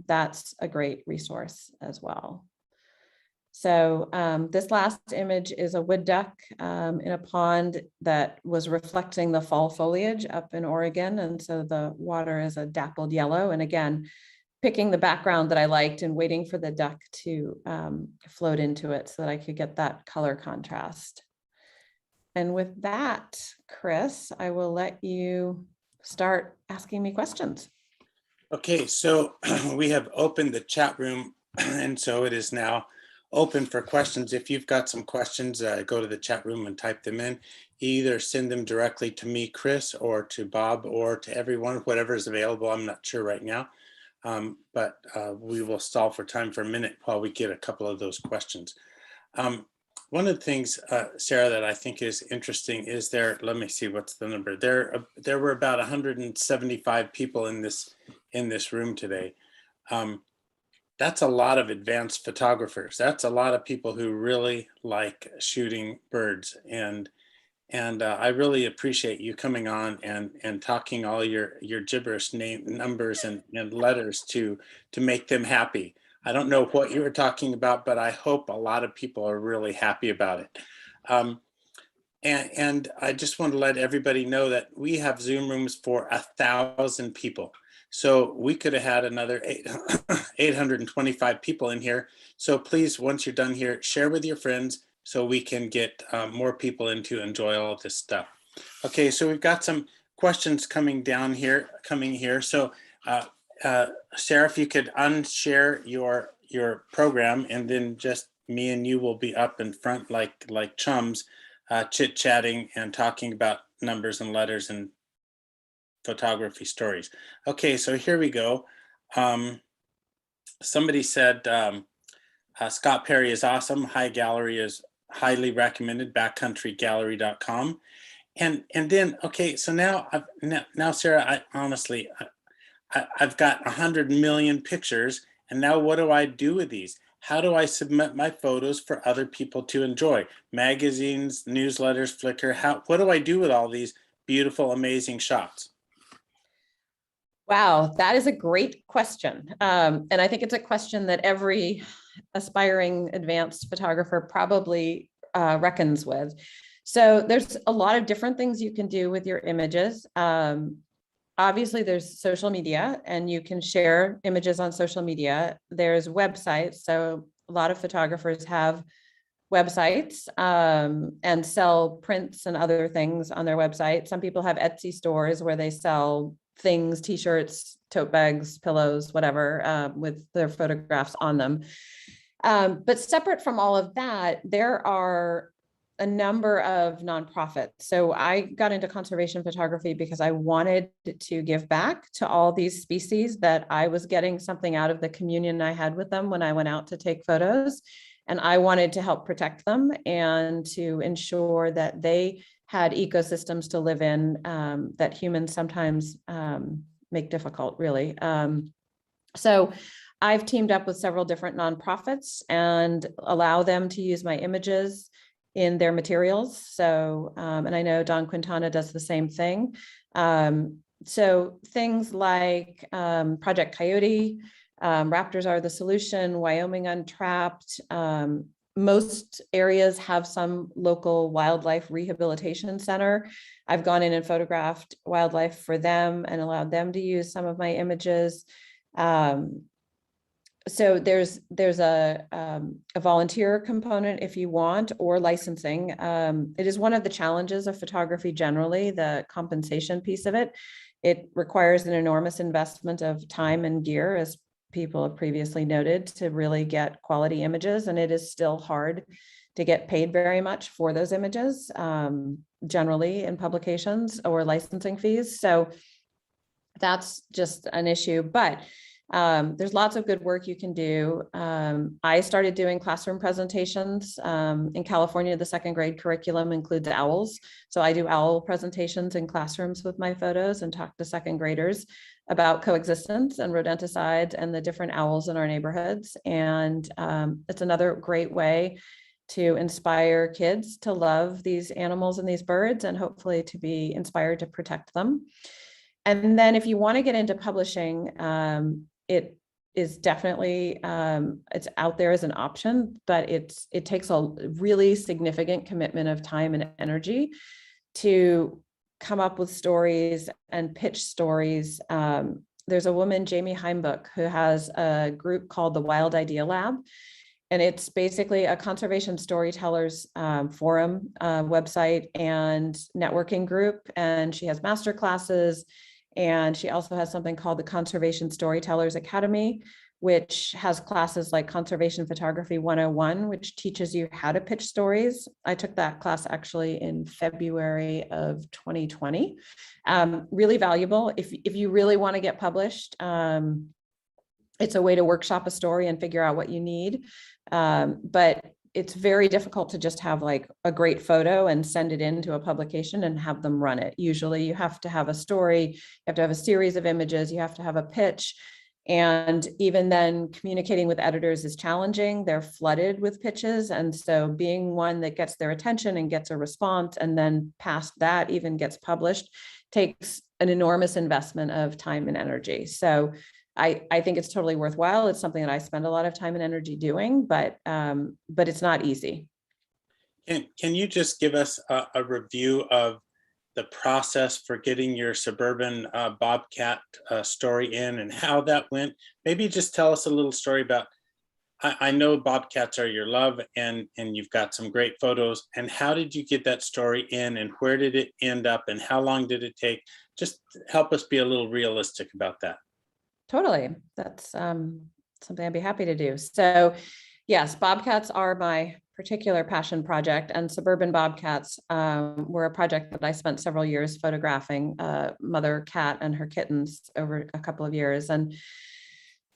that's a great resource as well. So this last image is a wood duck in a pond that was reflecting the fall foliage up in Oregon. And so the water is a dappled yellow. And again, picking the background that I liked and waiting for the duck to float into it so that I could get that color contrast. And with that, Chris, I will let you start asking me questions. Okay, so we have opened the chat room, and so it is now open for questions. If you've got some questions, go to the chat room and type them in. Either send them directly to me, Chris, or to Bob, or to everyone, whatever is available. I'm not sure right now, but we will stall for time for a minute while we get a couple of those questions. One of the things, Sarah, that I think is interesting is let me see, what's the number? There were about 175 people in this room today. That's a lot of advanced photographers. That's a lot of people who really like shooting birds. And I really appreciate you coming on and talking all your gibberish numbers and letters to make them happy. I don't know what you were talking about, but I hope a lot of people are really happy about it. And I just want to let everybody know that we have Zoom rooms for 1,000 people. So we could have had another 825 people in here. So please, once you're done here, share with your friends so we can get more people in to enjoy all of this stuff. Okay, so we've got some questions coming here. So Sarah, if you could unshare your program, and then just me and you will be up in front like chums, chit-chatting and talking about numbers and letters and photography stories. Okay, so here we go. Somebody said Scott Perry is awesome. High Gallery is highly recommended. Backcountrygallery.com. And then, okay, so now Sarah, I've got 100 million pictures, and now what do I do with these? How do I submit my photos for other people to enjoy? Magazines, newsletters, Flickr. What do I do with all these beautiful, amazing shots? Wow, that is a great question. And I think it's a question that every aspiring advanced photographer probably reckons with. So there's a lot of different things you can do with your images. Obviously, there's social media, and you can share images on social media. There's websites. So a lot of photographers have websites and sell prints and other things on their website. Some people have Etsy stores where they sell things, t-shirts, tote bags, pillows, whatever, with their photographs on them. But separate from all of that, there are a number of nonprofits. So I got into conservation photography because I wanted to give back to all these species that I was getting something out of the communion I had with them when I went out to take photos. And I wanted to help protect them and to ensure that they had ecosystems to live in that humans sometimes make difficult, really. So I've teamed up with several different nonprofits and allow them to use my images in their materials. So, and I know Don Quintana does the same thing. So things like Project Coyote, Raptors Are the Solution, Wyoming Untrapped. Most areas have some local wildlife rehabilitation center. I've gone in and photographed wildlife for them and allowed them to use some of my images. So there's a volunteer component if you want, or licensing. It is one of the challenges of photography generally, the compensation piece of it. It requires an enormous investment of time and gear, as people have previously noted, to really get quality images. And it is still hard to get paid very much for those images, generally in publications or licensing fees. So that's just an issue, but there's lots of good work you can do. I started doing classroom presentations. In California, the second grade curriculum includes owls. So I do owl presentations in classrooms with my photos and talk to second graders about coexistence and rodenticides and the different owls in our neighborhoods. And it's another great way to inspire kids to love these animals and these birds, and hopefully to be inspired to protect them. And then if you want to get into publishing, it is definitely, it's out there as an option, but it takes a really significant commitment of time and energy to come up with stories and pitch stories. There's a woman, Jamie Heimbuch, who has a group called the Wild Idea Lab. And it's basically a conservation storytellers forum website and networking group. And she has master classes. And she also has something called the Conservation Storytellers Academy, which has classes like Conservation Photography 101, which teaches you how to pitch stories. I took that class actually in February of 2020. Really valuable if you really want to get published. It's a way to workshop a story and figure out what you need. But it's very difficult to just have like a great photo and send it into a publication and have them run it. Usually you have to have a story, you have to have a series of images, you have to have a pitch. And even then, communicating with editors is challenging. They're flooded with pitches. And so being one that gets their attention and gets a response, and then past that even gets published, takes an enormous investment of time and energy. So I think it's totally worthwhile. It's something that I spend a lot of time and energy doing, but it's not easy. Can you just give us a review of the process for getting your suburban bobcat story in and how that went. Maybe just tell us a little story about, I know bobcats are your love, and you've got some great photos. And how did you get that story in, and where did it end up, and how long did it take? Just help us be a little realistic about that. Totally. That's something I'd be happy to do. So yes, bobcats are my particular passion project, and suburban bobcats were a project that I spent several years photographing, mother cat and her kittens over a couple of years. And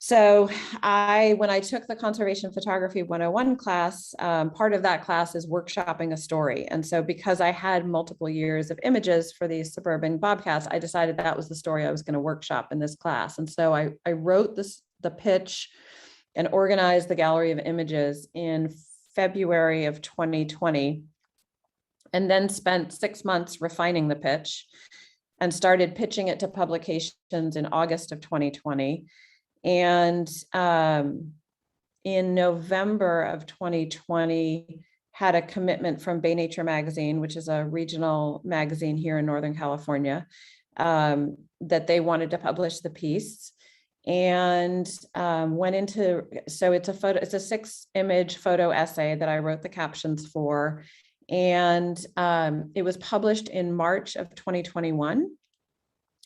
so when I took the Conservation Photography 101 class, part of that class is workshopping a story. And so because I had multiple years of images for these suburban bobcats, I decided that was the story I was going to workshop in this class. And so I wrote the pitch and organized the gallery of images in February of 2020, and then spent 6 months refining the pitch and started pitching it to publications in August of 2020. And in November of 2020, had a commitment from Bay Nature Magazine, which is a regional magazine here in Northern California, that they wanted to publish the piece. And went into, so it's a 6-image photo essay that I wrote the captions for. And it was published in March of 2021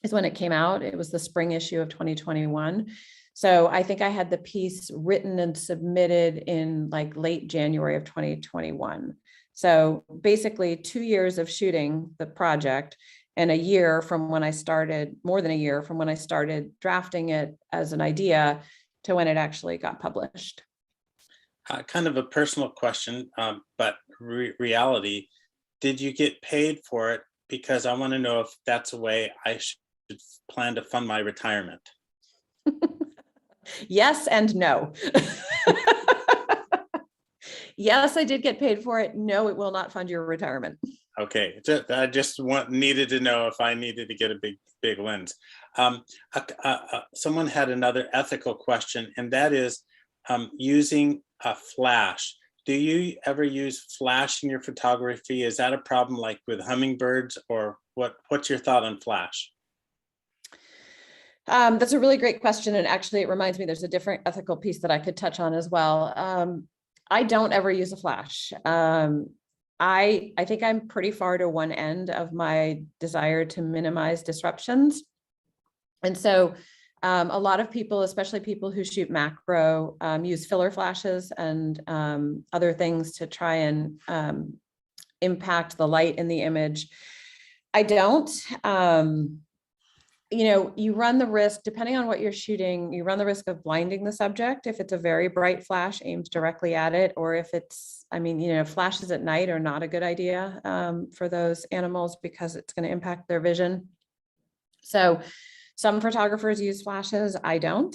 is when it came out. It was the spring issue of 2021. So I think I had the piece written and submitted in like late January of 2021. So basically 2 years of shooting the project, and a year from when I started, more than a year from when I started drafting it as an idea to when it actually got published. Kind of a personal question, but reality, did you get paid for it? Because I want to know if that's a way I should plan to fund my retirement. Yes and no. Yes, I did get paid for it. No, it will not fund your retirement. Okay, I just needed to know if I needed to get a big lens. Someone had another ethical question, and that is using a flash. Do you ever use flash in your photography? Is that a problem like with hummingbirds, or what's your thought on flash? That's a really great question. And actually it reminds me, there's a different ethical piece that I could touch on as well. I don't ever use a flash. I think I'm pretty far to one end of my desire to minimize disruptions. And so a lot of people, especially people who shoot macro, use filler flashes and other things to try and impact the light in the image. I don't. You run the risk, depending on what you're shooting, you run the risk of blinding the subject if it's a very bright flash aimed directly at it, or if it's, flashes at night are not a good idea for those animals because it's going to impact their vision. So some photographers use flashes, I don't.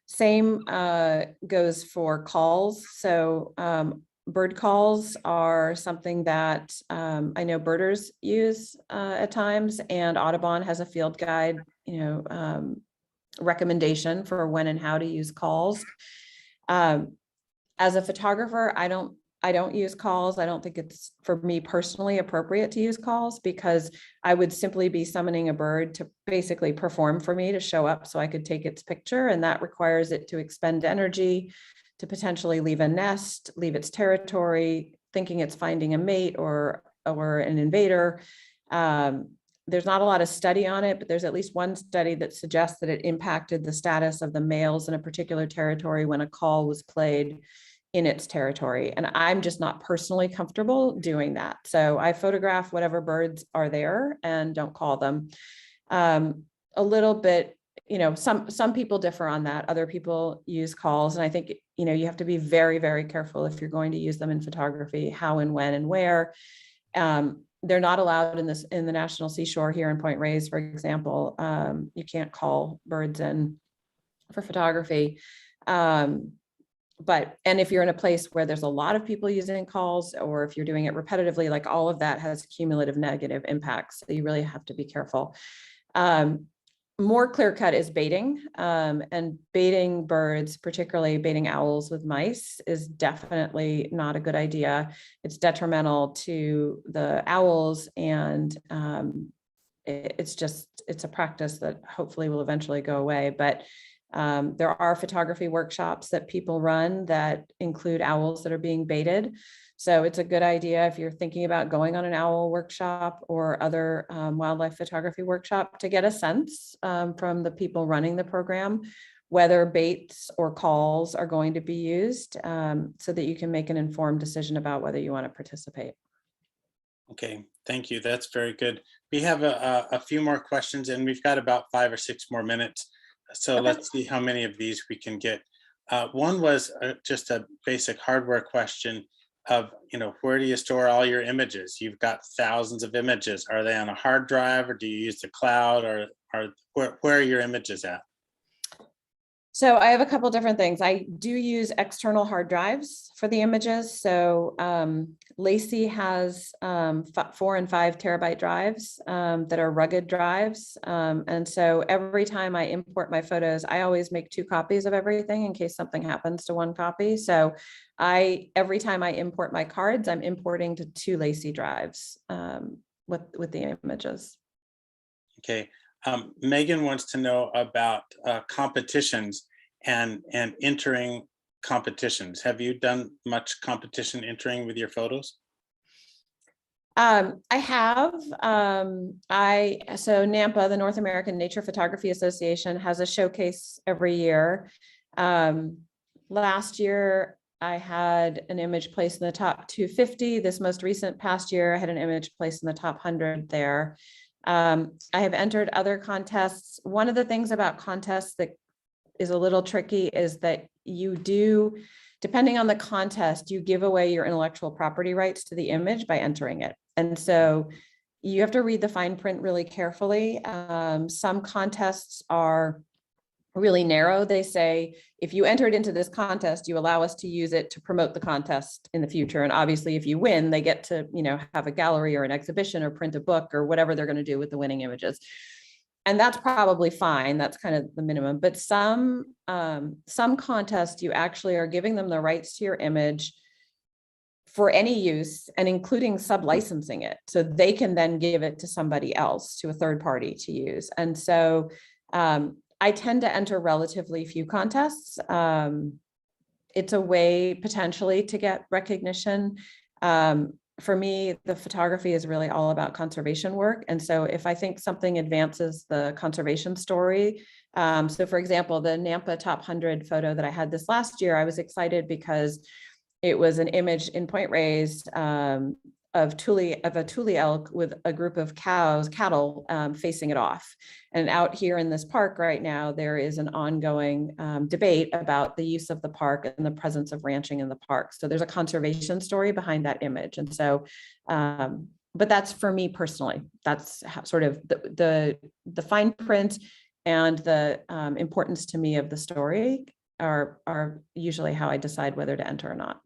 Same goes for calls. So bird calls are something that I know birders use at times, and Audubon has a field guide, recommendation for when and how to use calls. As a photographer, I don't use calls. I don't think it's, for me personally, appropriate to use calls, because I would simply be summoning a bird to basically perform for me, to show up so I could take its picture, and that requires it to expend energy, to potentially leave a nest, leave its territory, thinking it's finding a mate or an invader. There's not a lot of study on it, but there's at least one study that suggests that it impacted the status of the males in a particular territory when a call was played in its territory. And I'm just not personally comfortable doing that. So I photograph whatever birds are there and don't call them. A little bit, some people differ on that. Other people use calls. And I think, you have to be very, very careful if you're going to use them in photography, how and when and where. They're not allowed in the National Seashore here in Point Reyes, for example. You can't call birds in for photography. And if you're in a place where there's a lot of people using calls, or if you're doing it repetitively, like, all of that has cumulative negative impacts. So you really have to be careful. more clear cut is baiting, and baiting birds, particularly baiting owls with mice, is definitely not a good idea. It's detrimental to the owls, and it's a practice that hopefully will eventually go away. But there are photography workshops that people run that include owls that are being baited. So it's a good idea if you're thinking about going on an owl workshop or other wildlife photography workshop to get a sense from the people running the program, whether baits or calls are going to be used, so that you can make an informed decision about whether you want to participate. Okay, thank you. That's very good. We have a few more questions and we've got about 5 or 6 more minutes. So Okay. let's see how many of these we can get. One was just a basic hardware question of, where do you store all your images? You've got thousands of images. Are they on a hard drive, or do you use the cloud, or where are your images at? So I have a couple different things. I do use external hard drives for the images. So Lacey has 4 and 5 terabyte drives that are rugged drives. And so every time I import my photos, I always make 2 copies of everything in case something happens to one copy. So every time I import my cards, I'm importing to 2 Lacey drives with the images. Okay. Megan wants to know about competitions and entering competitions. Have you done much competition entering with your photos? I have. So NAMPA, the North American Nature Photography Association, has a showcase every year. Last year, I had an image placed in the top 250. This most recent past year, I had an image placed in the top 100 there. I have entered other contests. One of the things about contests that is a little tricky is that you do, depending on the contest, you give away your intellectual property rights to the image by entering it. And so you have to read the fine print really carefully. Some contests are really narrow. They say, if you entered into this contest, you allow us to use it to promote the contest in the future. And obviously, if you win, they get to, have a gallery or an exhibition or print a book or whatever they're going to do with the winning images. And that's probably fine. That's kind of the minimum. But some contests, you actually are giving them the rights to your image for any use, and including sub-licensing it. So they can then give it to somebody else, to a third party to use. And so I tend to enter relatively few contests. It's a way potentially to get recognition. For me, the photography is really all about conservation work. And so if I think something advances the conservation story, so for example, the NAMPA Top 100 photo that I had this last year, I was excited because it was an image in Point Reyes of a Tule elk with a group of cattle facing it off. And out here in this park right now, there is an ongoing debate about the use of the park and the presence of ranching in the park. So there's a conservation story behind that image. And so, but that's for me personally, that's sort of the fine print and the importance to me of the story are usually how I decide whether to enter or not.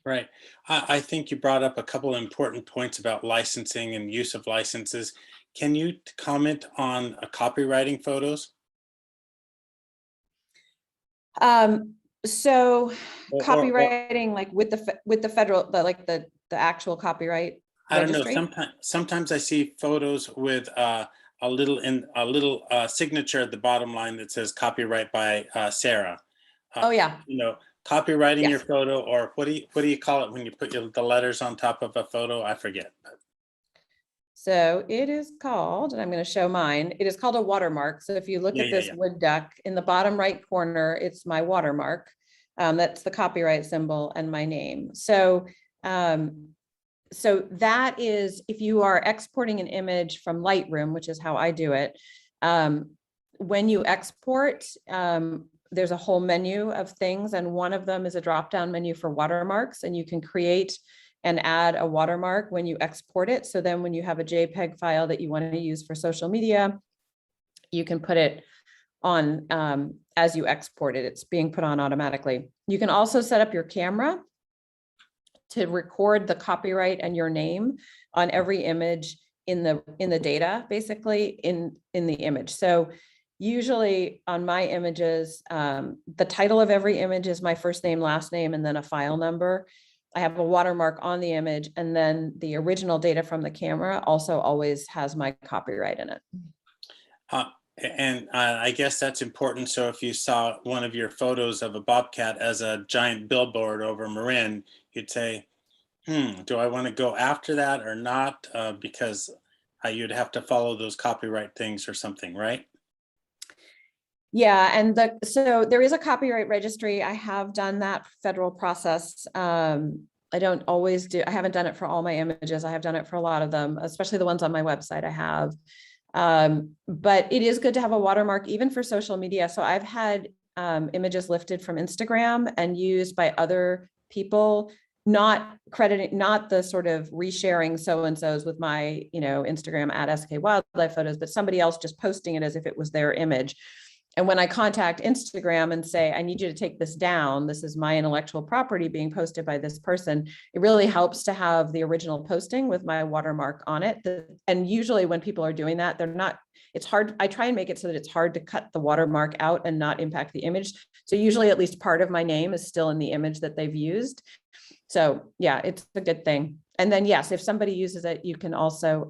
Right. I think you brought up a couple of important points about licensing and use of licenses. Can you comment on copywriting photos? So copywriting, like with the federal, the actual copyright registry? I don't know. Sometimes I see photos with a little signature at the bottom line that says copyright by Sarah. Oh yeah. Copywriting Yes. your photo, or what do you call it when you put the letters on top of a photo? I forget. So it is called, and I'm going to show mine. It is called a watermark. So if you look at this wood duck in the bottom right corner, it's my watermark. That's the copyright symbol and my name. So that is, if you are exporting an image from Lightroom, which is how I do it, when you export, there's a whole menu of things, and one of them is a drop-down menu for watermarks, and you can create and add a watermark when you export it. So then when you have a JPEG file that you want to use for social media, you can put it on as you export it. It's being put on automatically. You can also set up your camera to record the copyright and your name on every image in the data, basically in the image. So usually on my images, the title of every image is my first name, last name, and then a file number. I have a watermark on the image, and then the original data from the camera also always has my copyright in it. I guess that's important. So if you saw one of your photos of a bobcat as a giant billboard over Marin, you'd say, do I want to go after that or not? Because you'd have to follow those copyright things or something, right? Yeah, and so there is a copyright registry. I have done that federal process. I don't always do, I haven't done it for all my images. I have done it for a lot of them, especially the ones on my website I have. But it is good to have a watermark even for social media. So I've had images lifted from Instagram and used by other people, not crediting, not the sort of resharing so-and-so's with my, Instagram at SK Wildlife Photos, but somebody else just posting it as if it was their image. And when I contact Instagram and say, I need you to take this down, this is my intellectual property being posted by this person, it really helps to have the original posting with my watermark on it. And usually when people are doing that, it's hard. I try and make it so that it's hard to cut the watermark out and not impact the image. So usually at least part of my name is still in the image that they've used. So yeah, it's a good thing. And then yes, if somebody uses it, you can also,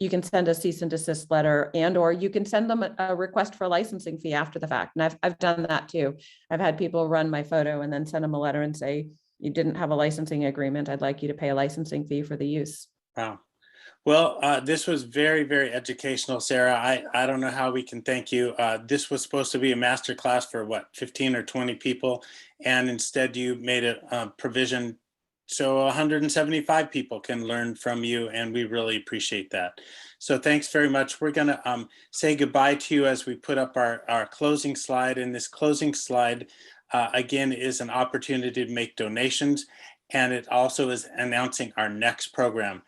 you can send a cease and desist letter, or you can send them a request for a licensing fee after the fact. And I've done that too. I've had people run my photo and then send them a letter and say, you didn't have a licensing agreement. I'd like you to pay a licensing fee for the use. Wow. Well, this was very, very educational, Sarah. I don't know how we can thank you. This was supposed to be a master class for what, 15 or 20 people. And instead you made a provision so 175 people can learn from you, and we really appreciate that. So thanks very much. We're going to say goodbye to you as we put up our closing slide. And this closing slide, again, is an opportunity to make donations. And it also is announcing our next program.